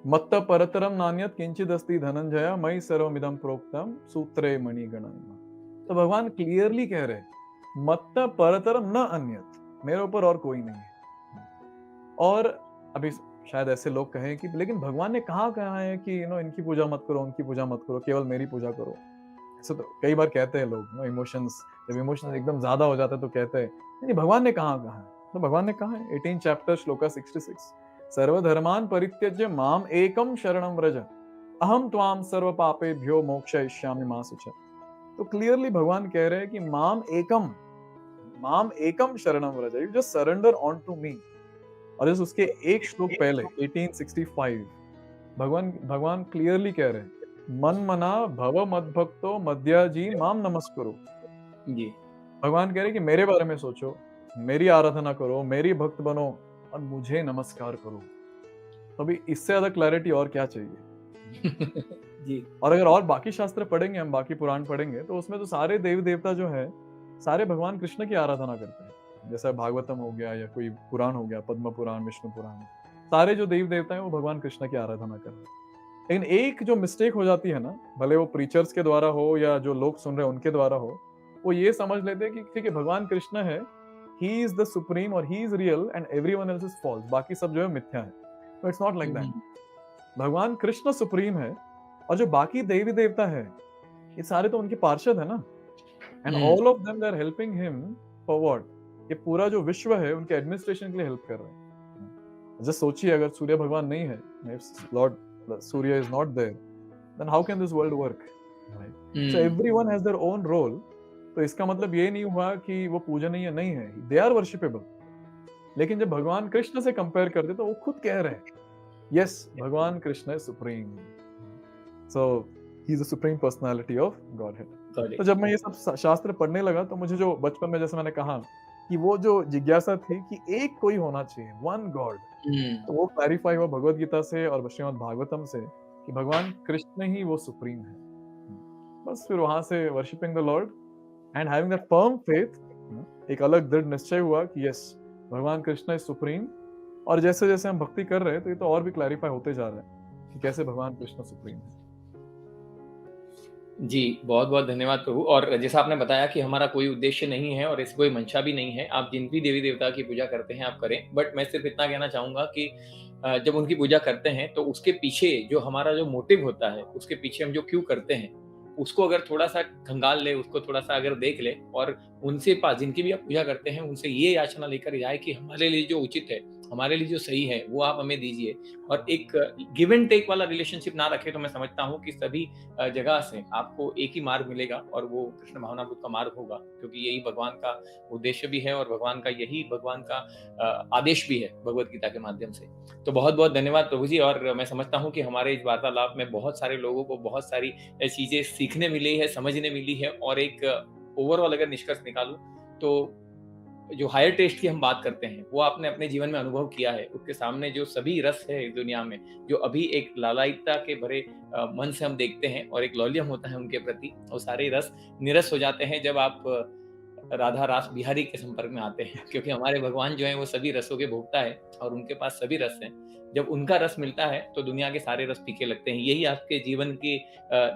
मत्त परतरम नान्यत किंचिदस्ति धनंजय मयि सर्वमिदं प्रोक्तम सूत्रे मणिगणा। तो भगवान क्लियरली कह रहे हैं, मत्त परतरम न अन्यत, मेरे ऊपर और कोई नहीं है। और अभी शायद ऐसे लोग कहें कि लेकिन भगवान ने कहा है कि इनकी पूजा मत करो, उनकी पूजा मत करो, केवल मेरी पूजा करो। ऐसे तो कई बार कहते हैं लोग, इमोशंस, जब इमोशंस एकदम ज्यादा हो जाते हैं तो कहते हैं नहीं, भगवान ने कहा है। तो भगवान ने कहा है 18 चैप्टर श्लोका 66, सर्वधर्मान परित्यज्य माम एकम शरणम व्रज, अहम त्वाम सर्व पापेभ्यो मोक्षयिष्यामि मा शुचः। तो क्लियरली भगवान कह रहे हैं कि माम एकम शरणम व्रज, you just surrender on to me. और जस्ट उसके एक श्लोक पहले 1865 भगवान भगवान क्लियरली कह रहे हैं, मन मना भव मद्भक्तो मध्याजी माम नमस्कुरु। जी। भगवान कह रहे हैं कि मेरे बारे में सोचो, मेरी आराधना करो, मेरी भक्त बनो और मुझे नमस्कार करो। तो अभी इससे ज्यादा क्लैरिटी और क्या चाहिए। जी। और अगर और बाकी शास्त्र पढ़ेंगे, हम बाकी पुराण पढ़ेंगे, तो उसमें तो सारे देवी देवता जो है, सारे भगवान कृष्ण की आराधना करते हैं। जैसा भागवतम हो गया या कोई पुराण हो गया, पद्म पुराण, विष्णु पुराण, सारे जो देवी देवता हैं वो भगवान कृष्ण की आराधना कर रहे हैं। लेकिन एक जो मिस्टेक हो जाती है ना, भले वो प्रीचर्स के द्वारा हो या जो लोग सुन रहे हैं उनके द्वारा हो, वो ये समझ लेते हैं कि ठीक है, भगवान कृष्ण है, ही इज द सुप्रीम और he is real and everyone else is false, बाकी सब जो है मिथ्या है। तो it's not like that. Hmm, भगवान कृष्ण सुप्रीम है और जो बाकी देवी देवता है, ये सारे तो उनके पार्षद है ना। And hmm, all of them they are helping him for what, ये पूरा जो विश्व है उनके एडमिनिस्ट्रेशन के लिए हेल्प कर रहे हैं। जस्ट सोचिए अगर सूर्य भगवान नहीं है, if Lord Surya is not there, then how can this world work? Right? So everyone has their own role. तो इसका मतलब ये नहीं हुआ कि वो पूजनीय नहीं है, they are worshipable. लेकिन जब भगवान कृष्ण से कंपेयर करते तो वो खुद कह रहे हैं, yes, भगवान Krishna is supreme. So he is the supreme personality of Godhead. तो जब मैं ये सब शास्त्र पढ़ने लगा तो मुझे जो बचपन में जैसे मैंने कहा कि वो जो जिज्ञासा थी कि एक कोई होना चाहिए, वन गॉड, तो वो क्लैरिफाई हुआ भगवत गीता से और श्रीमद् भागवतम से कि भगवान कृष्ण ही वो सुप्रीम है। बस फिर वहां से worshipping the Lord and having that firm faith, एक अलग दृढ़ निश्चय हुआ कि यस, भगवान कृष्ण इज सुप्रीम। और जैसे जैसे हम भक्ति कर रहे हैं तो ये तो और भी क्लैरिफाई होते जा रहा है कि कैसे भगवान कृष्ण सुप्रीम है। जी, बहुत-बहुत धन्यवाद प्रभु। और जैसा आपने बताया कि हमारा कोई उद्देश्य नहीं है और ऐसी कोई मंशा भी नहीं है, आप जिन भी देवी-देवता की पूजा करते हैं, आप करें। बट मैं सिर्फ़ इतना कहना चाहूँगा कि जब उनकी पूजा करते हैं, तो उसके पीछे जो हमारा जो मोटिव होता है, उसके पीछे हम जो क्यों करते हैं, उसको अगर थोड़ा-सा खंगाल लें, उसको थोड़ा-सा अगर देख लें और उनसे जिनकी भी आप पूजा करते हैं, उनसे ये याचना लेकर जाए कि हमारे लिए जो उचित है, हमारे लिए जो सही है, वो आप हमें दीजिए। और एक गिव एंड टेक वाला रिलेशनशिप ना रखें, तो मैं समझता हूँ कि सभी जगह से आपको एक ही मार्ग मिलेगा और वो कृष्ण भावनामृत का मार्ग होगा, क्योंकि यही भगवान का उद्देश्य भी है और यही भगवान का आदेश भी है भगवत गीता के माध्यम से। तो बहुत-बहुत धन्यवाद प्रभु जी। और मैं समझता हूँ कि हमारे इस वार्तालाप में बहुत सारे लोगों को बहुत सारी चीज़ें सीखने मिली है, समझने मिली है। और एक ओवरऑल अगर निष्कर्ष निकालूँ तो जो हायर टेस्ट की हम बात करते हैं, वो आपने अपने जीवन में अनुभव किया है। उसके सामने जो सभी रस है इस दुनिया में, जो अभी एक लालायिकता के भरे मन से हम देखते हैं और एक लौल्यम होता है उनके प्रति, वो सारे रस निरस हो जाते हैं जब आप राधा रास बिहारी के संपर्क में आते हैं। क्योंकि हमारे भगवान जो हैं वो सभी रसों के भोक्ता है और उनके पास सभी रस हैं। जब उनका रस मिलता है तो दुनिया के सारे रस फीके लगते हैं। यही आपके जीवन की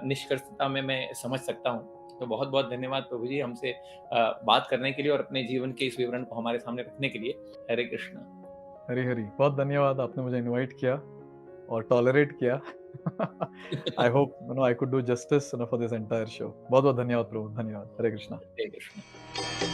निष्कर्षता में मैं समझ सकता हूँ। तो बहुत-बहुत धन्यवाद प्रभु जी, हमसे बात करने के लिए और अपने जीवन के इस विवरण को हमारे सामने रखने के लिए। हरे कृष्णा। हरी हरी, बहुत धन्यवाद, आपने मुझे इनवाइट किया और टॉलरेट किया। I hope I could do justice for this entire show. बहुत बहुत धन्यवाद प्रभु, धन्यवाद। हरे कृष्णा। हरे कृष्णा।